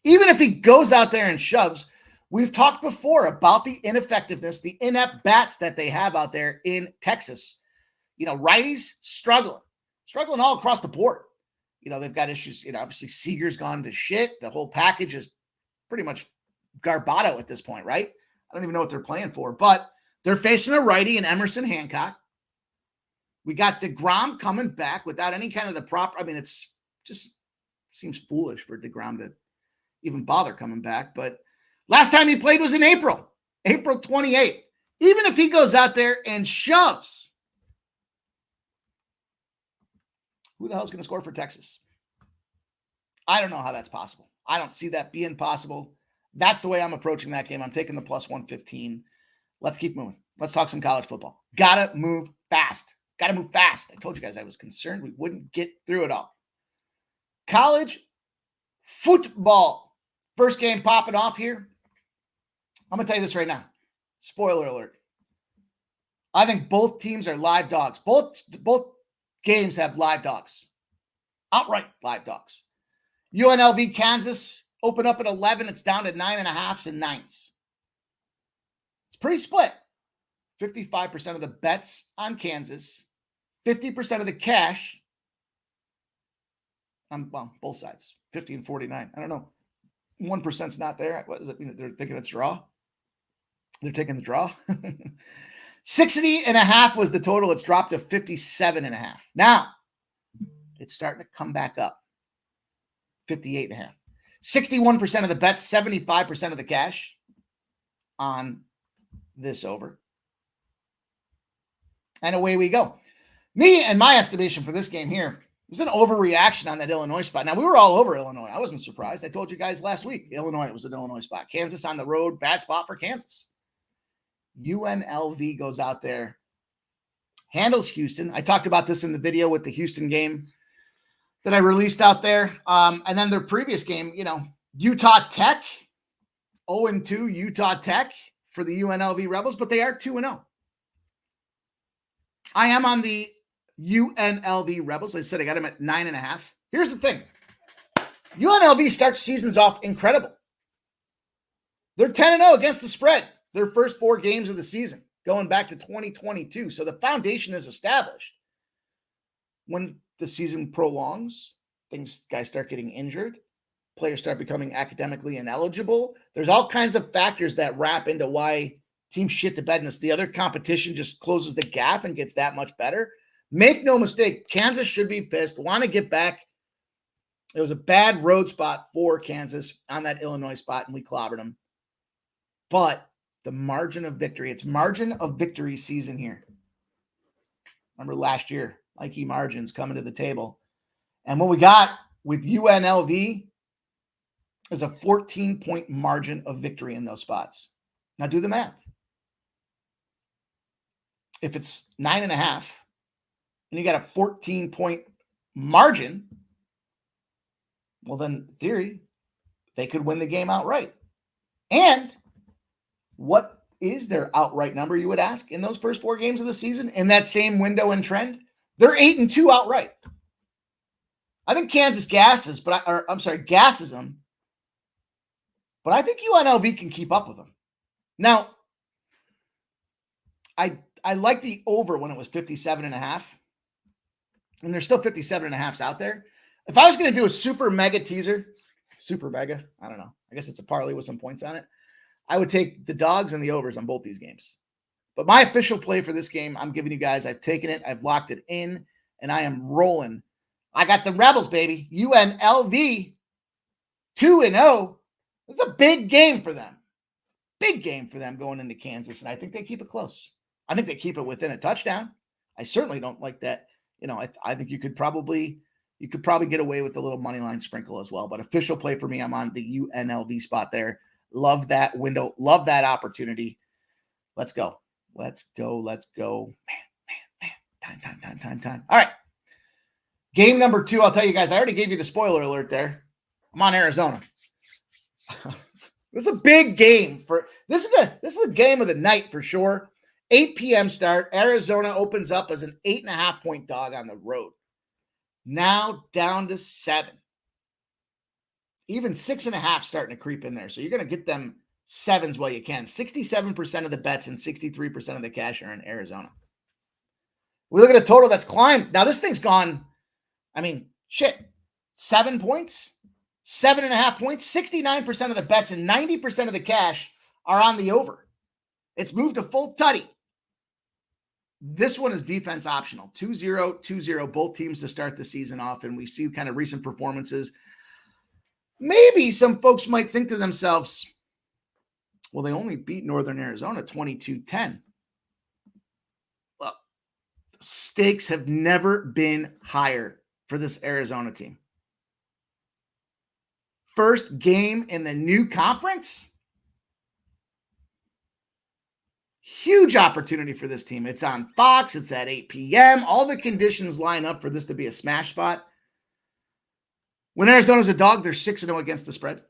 Even if he goes out there and shoves, we've talked before about the ineffectiveness, the inept bats that they have out there in Texas. You know, righties struggling all across the board. You know, they've got issues. You know, obviously Seager's gone to shit. The whole package is pretty much garbado at this point, right? I don't even know what they're playing for, but they're facing a righty in Emerson Hancock. We got DeGrom coming back without any kind of the prop. I mean, it's just seems foolish for DeGrom to even bother coming back. But last time he played was in April 28th. Even if he goes out there and shoves, who the hell is going to score for Texas? I don't know how that's possible. I don't see that being possible. That's the way I'm approaching that game. I'm taking the plus 115. Let's keep moving. Let's talk some college football. Gotta move fast. I told you guys I was concerned we wouldn't get through it all. College football. First game popping off here. I'm going to tell you this right now. Spoiler alert. I think both teams are live dogs. Both games have live dogs. Outright live dogs. UNLV, Kansas, open up at 11. It's down to 9.5s and 9s. It's pretty split. 55% of the bets on Kansas. 50% of the cash on, well, both sides. 50 and 49. I don't know. 1%'s not there. What does it mean? They're thinking it's draw? They're taking the draw. 60.5 was the total. It's dropped to 57.5. Now, it's starting to come back up. 58.5. 61% of the bets, 75% of the cash on this over. And away we go. Me and my estimation for this game here is an overreaction on that Illinois spot. Now, we were all over Illinois. I wasn't surprised. I told you guys last week, Illinois, it was an Illinois spot. Kansas on the road, bad spot for Kansas. UNLV goes out there, handles Houston. I talked about this in the video with the Houston game that I released out there. And then their previous game, you know, Utah Tech, 0-2 Utah Tech for the UNLV Rebels, but they are 2-0. I am on the UNLV Rebels. Like I said, I got them at 9.5. Here's the thing. UNLV starts seasons off incredible. They're 10-0 against the spread. Their first 4 games of the season. going back to 2022. So the foundation is established. When the season prolongs, guys start getting injured, players start becoming academically ineligible. There's all kinds of factors that wrap into why teams shit the bed in this. The other competition just closes the gap and gets that much better. Make no mistake, Kansas should be pissed, want to get back. It was a bad road spot for Kansas on that Illinois spot, and we clobbered them. But the margin of victory, it's margin of victory season here. Remember last year, Mikey margins coming to the table. And what we got with UNLV is a 14-point margin of victory in those spots. Now do the math. If it's 9.5 and you got a 14-point margin, well, then in theory, they could win the game outright. And what is their outright number, you would ask, in those first 4 games of the season? In that same window and trend, they're 8-2 outright. I think Kansas gasses them. But I think UNLV can keep up with them. Now, I like the over when it was 57.5. And there's still 57.5s out there. If I was going to do a super mega teaser, I don't know. I guess it's a parlay with some points on it. I would take the dogs and the overs on both these games. But my official play for this game, I'm giving you guys, I've taken it, I've locked it in, and I am rolling. I got the Rebels, baby. UNLV 2-0. It's a big game for them. Big game for them going into Kansas, and I think they keep it close. I think they keep it within a touchdown. I certainly don't like that. I think you could probably get away with a little money line sprinkle as well. But official play for me, I'm on the UNLV spot there. Love that window. Love that opportunity. Let's go. Man. Time. All right. Game number 2. I'll tell you guys, I already gave you the spoiler alert there. I'm on Arizona. This is a big game this is a game of the night for sure. 8 p.m. start. Arizona opens up as an 8.5-point dog on the road. Now down to 7. Even 6.5 starting to creep in there. So you're going to get them 7s while you can. 67% of the bets and 63% of the cash are in Arizona. We look at a total that's climbed. Now this thing's gone, 7 points, 7.5 points, 69% of the bets and 90% of the cash are on the over. It's moved to full tutty. This one is defense optional. 2-0, 2-0, both teams to start the season off, and we see kind of recent performances. Maybe some folks might think to themselves, well, they only beat Northern Arizona 22-10. Well, the stakes have never been higher for this Arizona team. First game in the new conference. Huge opportunity for this team. It's on Fox. It's at 8 p.m. All the conditions line up for this to be a smash spot. When Arizona's a dog, they're 6-0 against the spread.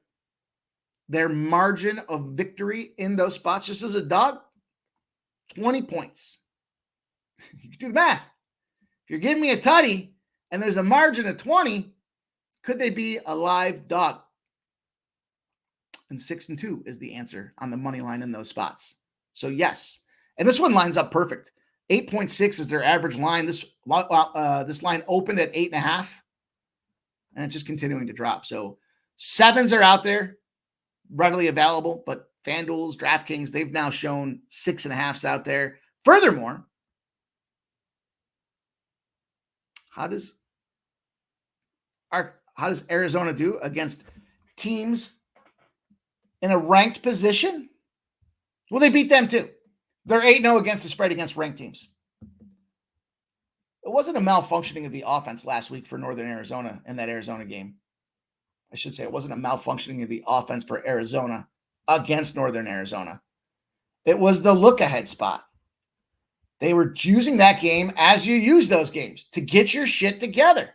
Their margin of victory in those spots, just as a dog, 20 points. You can do the math. If you're giving me a tutty and there's a margin of 20, could they be a live dog? And 6-2 is the answer on the money line in those spots. So yes, and this one lines up perfect. 8.6 is their average line. This line opened at 8.5, and it's just continuing to drop. So 7s are out there, readily available, but FanDuel's, DraftKings, they've now shown 6.5s out there. Furthermore, how does Arizona do against teams in a ranked position? Well, they beat them too. They're 8-0 against the spread against ranked teams. It wasn't a malfunctioning of the offense last week for Northern Arizona in that Arizona game. I should say it wasn't a malfunctioning of the offense for Arizona against Northern Arizona. It was the look-ahead spot. They were using that game as you use those games to get your shit together,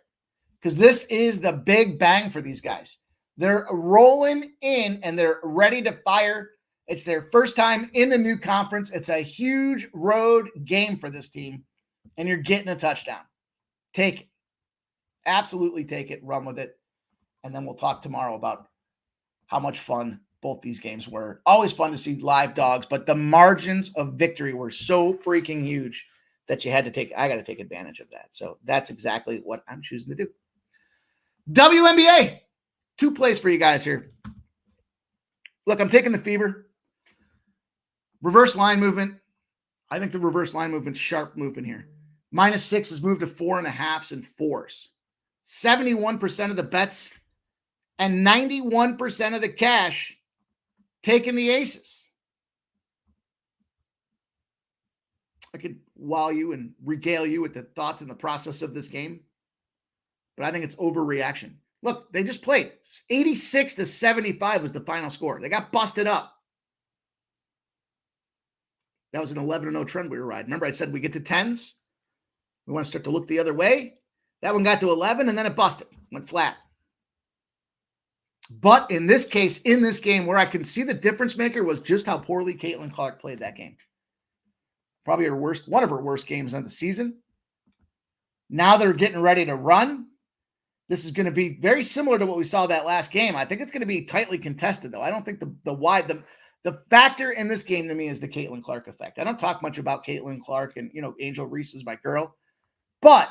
because this is the big bang for these guys. They're rolling in and they're ready to fire. It's their first time in the new conference. It's a huge road game for this team, and you're getting a touchdown. Take it. Absolutely take it. Run with it. And then we'll talk tomorrow about how much fun both these games were. Always fun to see live dogs, but the margins of victory were so freaking huge that I got to take advantage of that. So that's exactly what I'm choosing to do. WNBA, 2 plays for you guys here. Look, I'm taking the Fever. Reverse line movement. I think the reverse line movement, sharp movement here. -6 has moved to 4.5s and 4s. 71% of the bets and 91% of the cash taking the aces. I could wow you and regale you with the thoughts and the process of this game, but I think it's overreaction. Look, they just played. 86-75 was the final score. They got busted up. That was an 11-0 trend we were riding. Remember I said we get to 10s? We want to start to look the other way. That one got to 11, and then it busted. Went flat. But in this case, in this game, where I can see the difference maker was just how poorly Caitlin Clark played that game. Probably one of her worst games of the season. Now they're getting ready to run. This is going to be very similar to what we saw that last game. I think it's going to be tightly contested, though. I don't think the factor in this game to me is the Caitlin Clark effect. I don't talk much about Caitlin Clark, and Angel Reese is my girl, but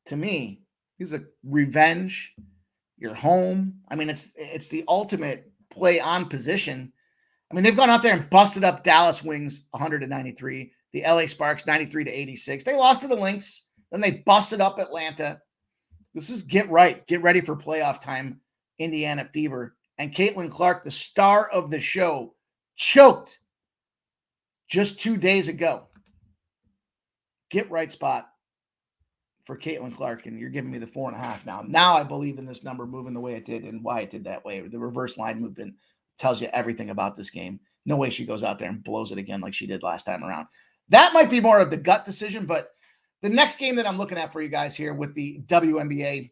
to me, these are revenge. You're home. I mean, it's the ultimate play on position. I mean, they've gone out there and busted up Dallas Wings 100-93, the LA Sparks 93-86. They lost to the Lynx. Then they busted up Atlanta. This is get right. Get ready for playoff time, Indiana Fever. And Caitlin Clark, the star of the show, choked just 2 days ago. Get right spot for Caitlin Clark, and you're giving me the 4.5 now. Now I believe in this number moving the way it did and why it did that way. The reverse line movement tells you everything about this game. No way she goes out there and blows it again like she did last time around. That might be more of the gut decision, but the next game that I'm looking at for you guys here with the WNBA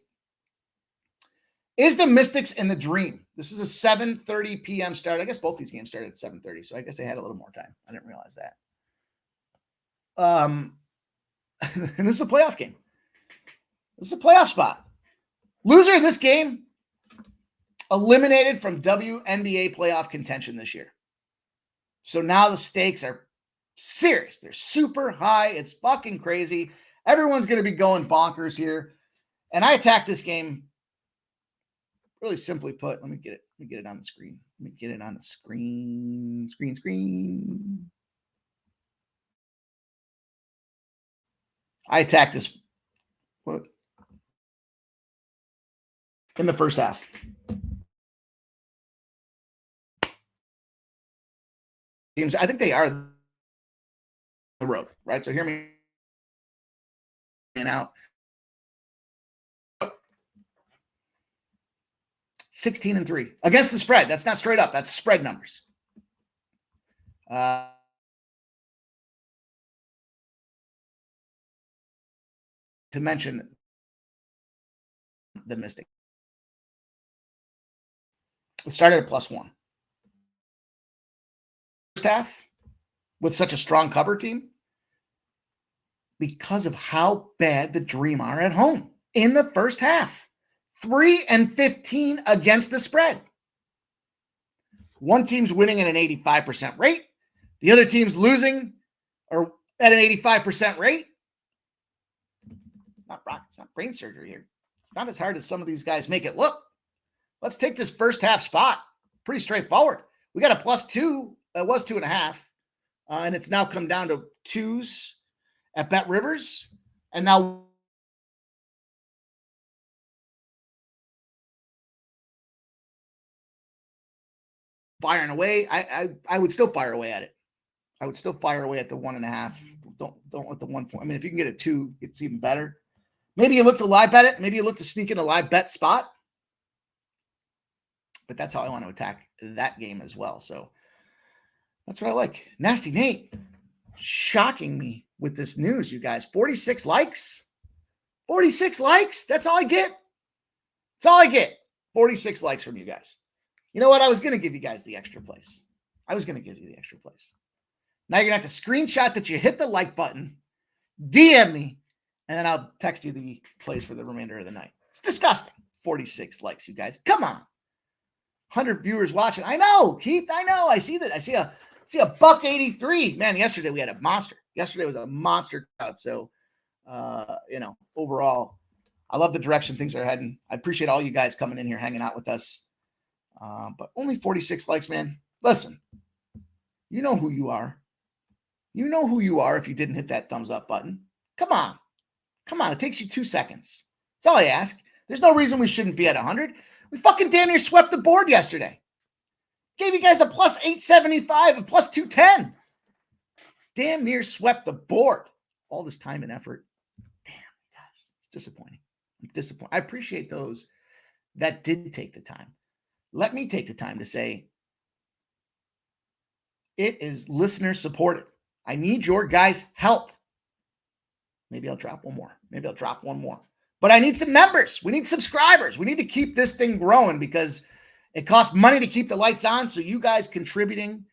is the Mystics and the Dream. This is a 7:30 p.m. start. I guess both these games started at 7:30, so I guess they had a little more time. I didn't realize that. And this is a playoff game. This is a playoff spot. Loser of this game eliminated from WNBA playoff contention this year. So now the stakes are serious. They're super high. It's fucking crazy. Everyone's going to be going bonkers here. And I attacked this game really simply put. Let me get it on the screen. Let me get it on the screen. Screen. I attacked this in the first half. Teams, I think they are the road, right? So hear me out. 16-3 against the spread. That's not straight up. That's spread numbers. To mention the Mystic. It started at +1. First half with such a strong cover team because of how bad the Dream are at home in the first half. 3-15 against the spread. One team's winning at an 85% rate. The other team's losing or at an 85% rate. It's not brain surgery here. It's not as hard as some of these guys make it look. Let's take this first half spot. Pretty straightforward. We got a +2. It was 2.5. And it's now come down to 2s at Bet Rivers. And now firing away. I would still fire away at it. I would still fire away at the 1.5. Don't let the 1 point. I mean, if you can get a 2, it's even better. Maybe you look to live bet it. Maybe you look to sneak in a live bet spot. But that's how I want to attack that game as well. So that's what I like. Nasty Nate shocking me with this news, you guys. 46 likes. 46 likes. That's all I get. That's all I get. 46 likes from you guys. You know what? I was going to give you guys the extra place. Now you're going to have to screenshot that you hit the like button, DM me, and then I'll text you the plays for the remainder of the night. It's disgusting. 46 likes, you guys. Come on. 100 viewers watching. I know, Keith. I know. I see that. I see a $1.83. Man, yesterday we had a monster. Yesterday was a monster crowd. So, overall, I love the direction things are heading. I appreciate all you guys coming in here, hanging out with us. But only 46 likes, man. Listen, you know who you are. You know who you are if you didn't hit that thumbs up button. Come on. Come on. It takes you 2 seconds. That's all I ask. There's no reason we shouldn't be at 100. We fucking damn near swept the board yesterday. Gave you guys a plus 875, a plus 210. Damn near swept the board. All this time and effort. Damn, guys. It's disappointing. I'm disappointed. I appreciate those that did take the time. Let me take the time to say it is listener supported. I need your guys' help. Maybe I'll drop one more. Maybe I'll drop one more. But I need some members. We need subscribers. We need to keep this thing growing because it costs money to keep the lights on. So you guys contributing,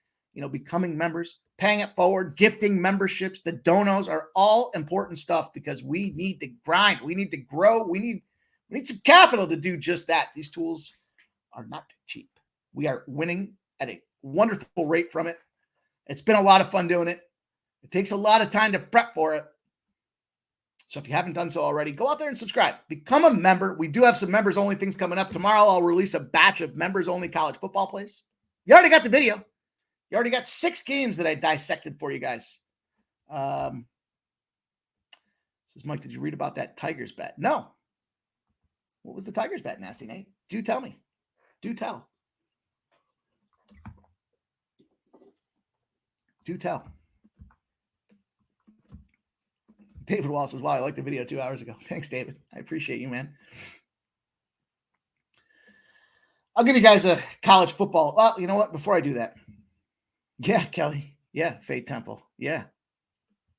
becoming members, paying it forward, gifting memberships, the donos are all important stuff because we need to grind. We need to grow. We need some capital to do just that. These tools are not cheap. We are winning at a wonderful rate from it. It's been a lot of fun doing it. It takes a lot of time to prep for it. So if you haven't done so already, go out there and subscribe. Become a member. We do have some members-only things coming up. Tomorrow, I'll release a batch of members-only college football plays. You already got the video. You already got 6 games that I dissected for you guys. Says, Mike, did you read about that Tigers bet? No. What was the Tigers bet, Nasty Nate? Do tell me. Do tell. Do tell. David Wall says, wow, I liked the video 2 hours ago. Thanks, David. I appreciate you, man. I'll give you guys a college football. Well, you know what? Before I do that. Yeah, Kelly. Yeah, Fade Temple. Yeah.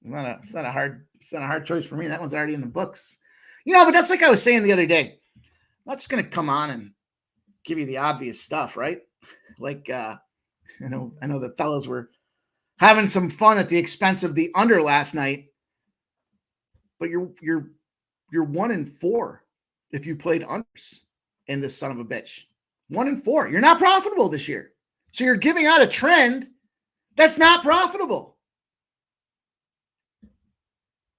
It's not a hard choice for me. That one's already in the books. But that's like I was saying the other day. I'm not just going to come on and give you the obvious stuff, right? Like, I know the fellas were having some fun at the expense of the under last night. But you're 1-4 if you played unders in this son of a bitch. 1-4. You're not profitable this year. So you're giving out a trend that's not profitable.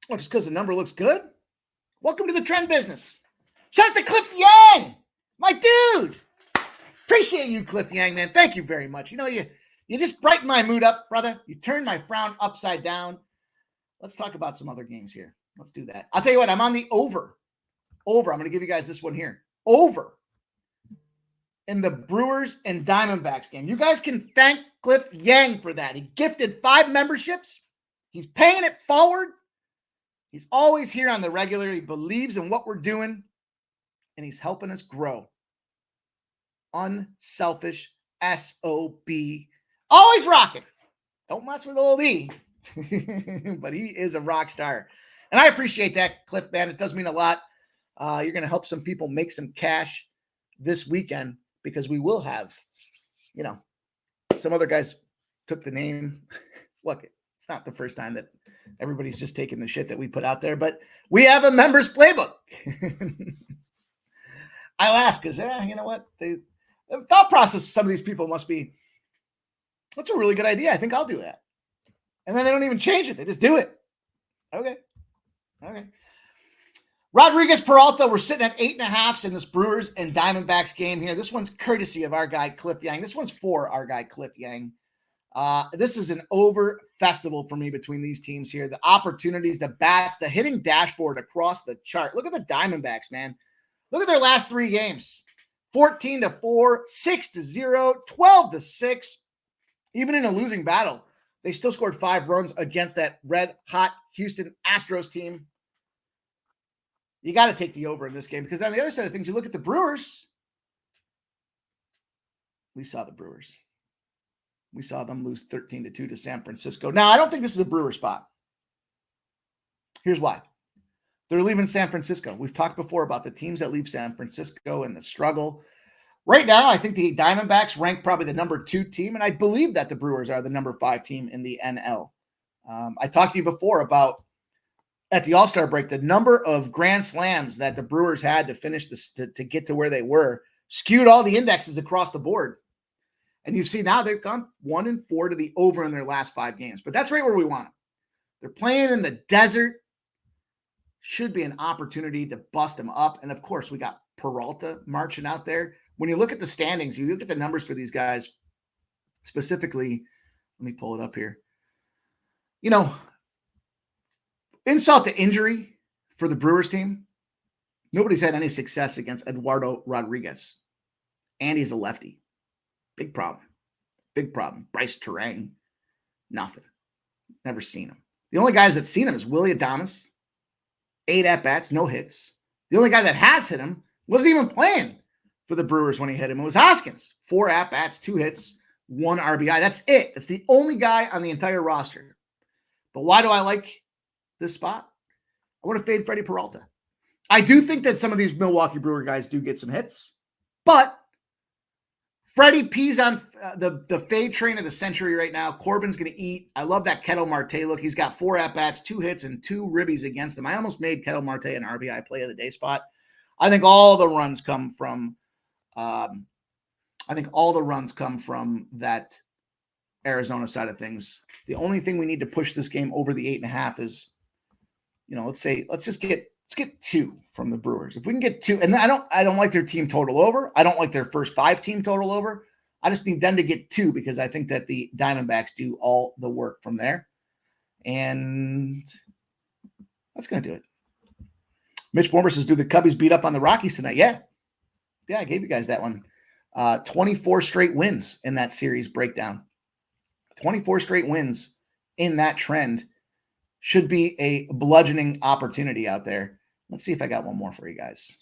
Oh, just because the number looks good? Welcome to the trend business. Shout out to Cliff Yang, my dude. Appreciate you, Cliff Yang, man. Thank you very much. You just brighten my mood up, brother. You turn my frown upside down. Let's talk about some other games here. Let's do that. I'll tell you what, I'm on the over. I'm going to give you guys this one here. Over in the Brewers and Diamondbacks game. You guys can thank Cliff Yang for that. He gifted 5 memberships. He's paying it forward. He's always here on the regular. He believes in what we're doing, and he's helping us grow. Unselfish SOB. Always rocking. Don't mess with old E. But he is a rock star. And I appreciate that, Cliff, man. It does mean a lot. You're going to help some people make some cash this weekend because we will have, some other guys took the name. Look, it's not the first time that everybody's just taking the shit that we put out there, but we have a members playbook. I laugh because, you know what? The thought process of some of these people must be, that's a really good idea. I think I'll do that. And then they don't even change it. They just do it. Okay. Rodriguez Peralta, we're sitting at 8.5 in this Brewers and Diamondbacks game here. This one's courtesy of our guy, Cliff Yang. This one's for our guy, Cliff Yang. This is an over festival for me between these teams here. The opportunities, the bats, the hitting dashboard across the chart. Look at the Diamondbacks, man. Look at their last 3 games. 14-4, 6-0, 12-6. Even in a losing battle, they still scored 5 runs against that red-hot Houston Astros team. You got to take the over in this game because on the other side of things, you look at the Brewers. We saw the Brewers. We saw them lose 13-2 to San Francisco. Now, I don't think this is a Brewer spot. Here's why. They're leaving San Francisco. We've talked before about the teams that leave San Francisco and the struggle. Right now, I think the Diamondbacks rank probably the number 2 team, and I believe that the Brewers are the number 5 team in the NL. I talked to you before about, at the All-Star break, the number of grand slams that the Brewers had to finish this to get to where they were. skewed all the indexes across the board. And you see now they've gone 1-4 to the over in their last 5 games. But that's right where we want them. They're playing in the desert. Should be an opportunity to bust them up. And of course, we got Peralta marching out there. When you look at the standings, you look at the numbers for these guys specifically. Let me pull it up here. You know, insult to injury for the Brewers team. Nobody's had any success against Eduardo Rodriguez. And he's a lefty. Big problem. Big problem. Bryce Terang. Nothing. Never seen him. The only guys that's seen him is Willie Adames. 8 at-bats, no hits. The only guy that has hit him wasn't even playing for the Brewers when he hit him. It was Hoskins. 4 at-bats, 2 hits, 1 RBI. That's it. That's the only guy on the entire roster. But why do I like this spot? I want to fade Freddie Peralta. I do think that some of these Milwaukee Brewer guys do get some hits, but Freddie pees on the fade train of the century right now. Corbin's going to eat. I love that Ketel Marte look. He's got 4 at-bats, 2 hits, and 2 ribbies against him. I almost made Ketel Marte an RBI play of the day spot. I think all the runs come from that Arizona side of things. The only thing we need to push this game over the 8.5 is, let's get 2 from the Brewers. If we can get 2, and I don't like their team total over. I don't like their first 5 team total over. I just need them to get 2 because I think that the Diamondbacks do all the work from there. And that's going to do it. Mitch Bormer says, do the Cubbies beat up on the Rockies tonight? Yeah, I gave you guys that one. 24 straight wins in that series breakdown. 24 straight wins in that trend. Should be a bludgeoning opportunity out there. Let's see if I got one more for you guys.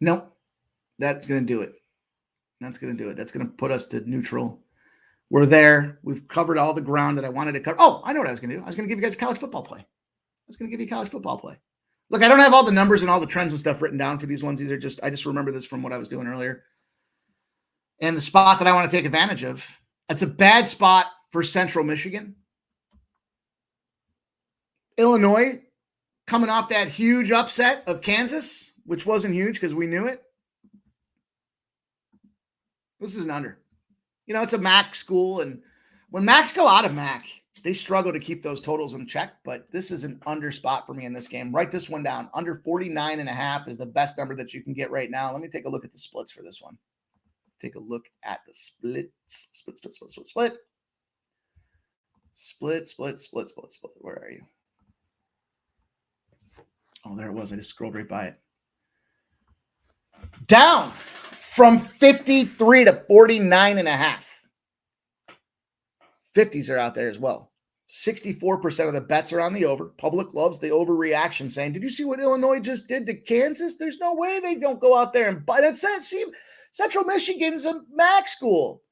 No, that's going to do it. That's going to do it. That's going to put us to neutral. We're there. We've covered all the ground that I wanted to cover. Oh, I know what I was going to do. I was going to give you guys a college football play. Look, I don't have all the numbers and all the trends and stuff written down for these ones. These are I just remember this from what I was doing earlier. And the spot that I want to take advantage of, it's a bad spot for Central Michigan. Illinois coming off that huge upset of Kansas, which wasn't huge because we knew it. This is an under. It's a MAC school, and when MACs go out of MAC, they struggle to keep those totals in check, but this is an under spot for me in this game. Write this one down. Under 49.5 is the best number that you can get right now. Let me take a look at the splits for this one. Take a look at the splits. Split. Where are you? Oh, there it was. I just scrolled right by it. Down from 53 to 49.5. 50s are out there as well. 64% of the bets are on the over. Public loves the overreaction, saying, did you see what Illinois just did to Kansas? There's no way they don't go out there and bite it. See, Central Michigan's a MAC school.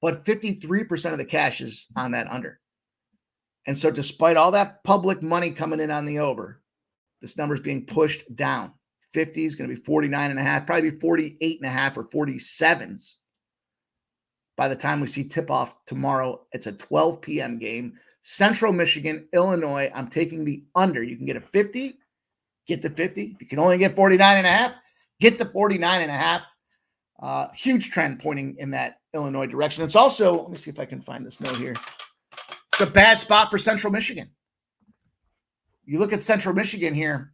But 53% of the cash is on that under. And so despite all that public money coming in on the over, this number is being pushed down. 50 is going to be 49.5, probably be 48.5 or 47s. By the time we see tip-off tomorrow, it's a 12 p.m. game. Central Michigan, Illinois, I'm taking the under. You can get a 50, get the 50. If you can only get 49.5, get the 49.5. Huge trend pointing in that Illinois direction. It's also, let me see if I can find this note here. It's a bad spot for Central Michigan. You look at Central Michigan here,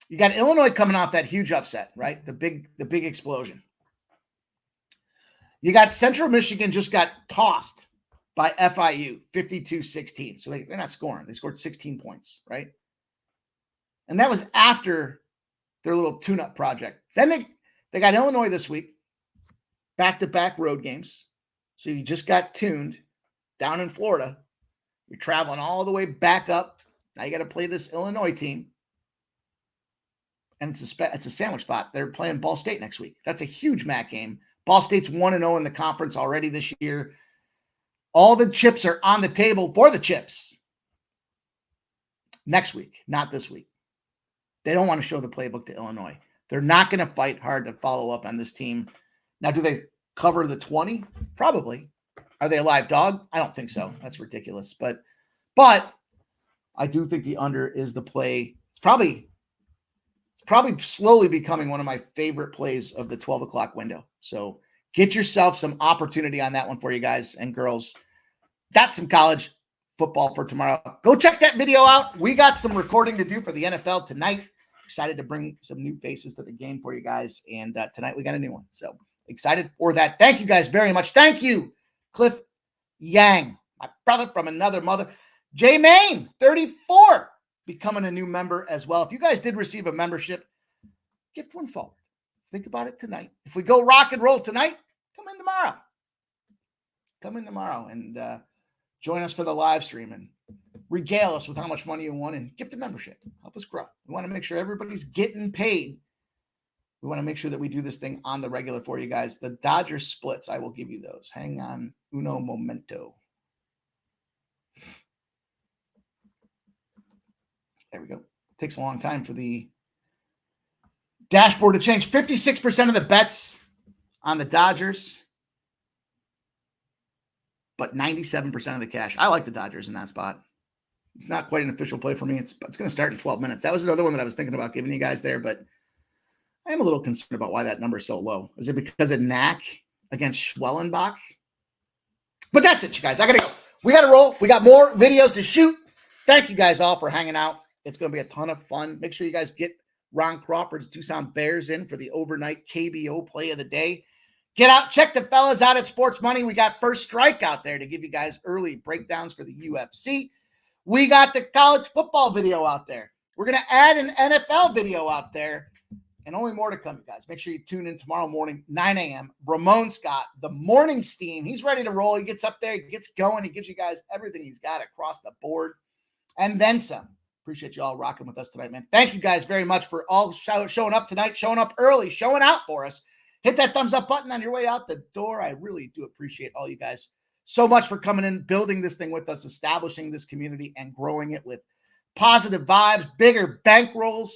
you got Illinois coming off that huge upset, right? The big explosion. You got Central Michigan just got tossed by FIU, 52-16. So they're not scoring. They scored 16 points, right? And that was after their little tune-up project. Then they got Illinois this week, back-to-back road games. So you just got tuned down in Florida. You're traveling all the way back up. Now you got to play this Illinois team. And it's a sandwich spot. They're playing Ball State next week. That's a huge MAC game. Ball State's 1-0 in the conference already this year. All the chips are on the table for the chips next week, not this week. They don't want to show the playbook to Illinois. They're not going to fight hard to follow up on this team. Now, do they cover the 20? Probably. Are they a live dog? I don't think so. That's ridiculous. But I do think the under is the play. It's probably slowly becoming one of my favorite plays of the 12 o'clock window. So get yourself some opportunity on that one for you guys and girls. That's some college football for tomorrow. Go check that video out. We got some recording to do for the NFL tonight. Excited to bring some new faces to the game for you guys. And tonight we got a new one. So excited for that. Thank you guys very much. Thank you, Cliff Yang, my brother from another mother. J Main, 34, becoming a new member as well. If you guys did receive a membership, gift one forward. Think about it tonight. If we go rock and roll tonight, come in tomorrow. Come in tomorrow and join us for the live stream and regale us with how much money you won and gift a membership. Help us grow. We want to make sure everybody's getting paid. We want to make sure that we do this thing on the regular for you guys. The Dodgers splits, I will give you those. Hang on. Uno momento. There we go. Takes a long time for the dashboard to change. 56% of the bets on the Dodgers, but 97% of the cash. I like the Dodgers in that spot. It's not quite an official play for me. It's going to start in 12 minutes. That was another one that I was thinking about giving you guys there, but I am a little concerned about why that number is so low. Is it because of Knack against Schwellenbach? But that's it, you guys. I got to go. We got to roll. We got more videos to shoot. Thank you guys all for hanging out. It's going to be a ton of fun. Make sure you guys get Ron Crawford's Tucson Bears in for the overnight KBO play of the day. Get out. Check the fellas out at Sports Money. We got First Strike out there to give you guys early breakdowns for the UFC. We got the college football video out there. We're going to add an NFL video out there. And only more to come, you guys. Make sure you tune in tomorrow morning, 9 a.m. Ramon Scott, the morning steam. He's ready to roll. He gets up there. He gets going. He gives you guys everything he's got across the board. And then some. Appreciate you all rocking with us tonight, man. Thank you guys very much for all showing up tonight, showing up early, showing out for us. Hit that thumbs up button on your way out the door. I really do appreciate all you guys so much for coming in, building this thing with us, establishing this community and growing it with positive vibes, bigger bankrolls,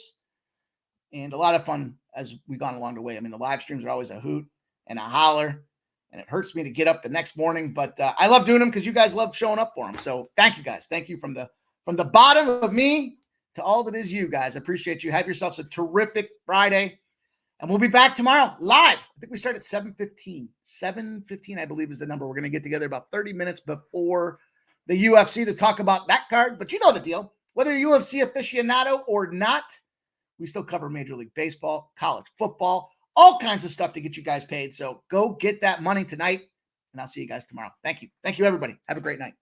and a lot of fun as we've gone along the way. I mean, the live streams are always a hoot and a holler, and it hurts me to get up the next morning, but I love doing them because you guys love showing up for them. So thank you guys. Thank you from the bottom of me to all that is you guys. I appreciate you. Have yourselves a terrific Friday, and we'll be back tomorrow live. I think we start at 7:15. 7:15, I believe, is the number. We're going to get together about 30 minutes before the UFC to talk about that card, but you know the deal. Whether you're UFC aficionado or not, we still cover Major League Baseball, college football, all kinds of stuff to get you guys paid. So go get that money tonight, and I'll see you guys tomorrow. Thank you. Thank you, everybody. Have a great night.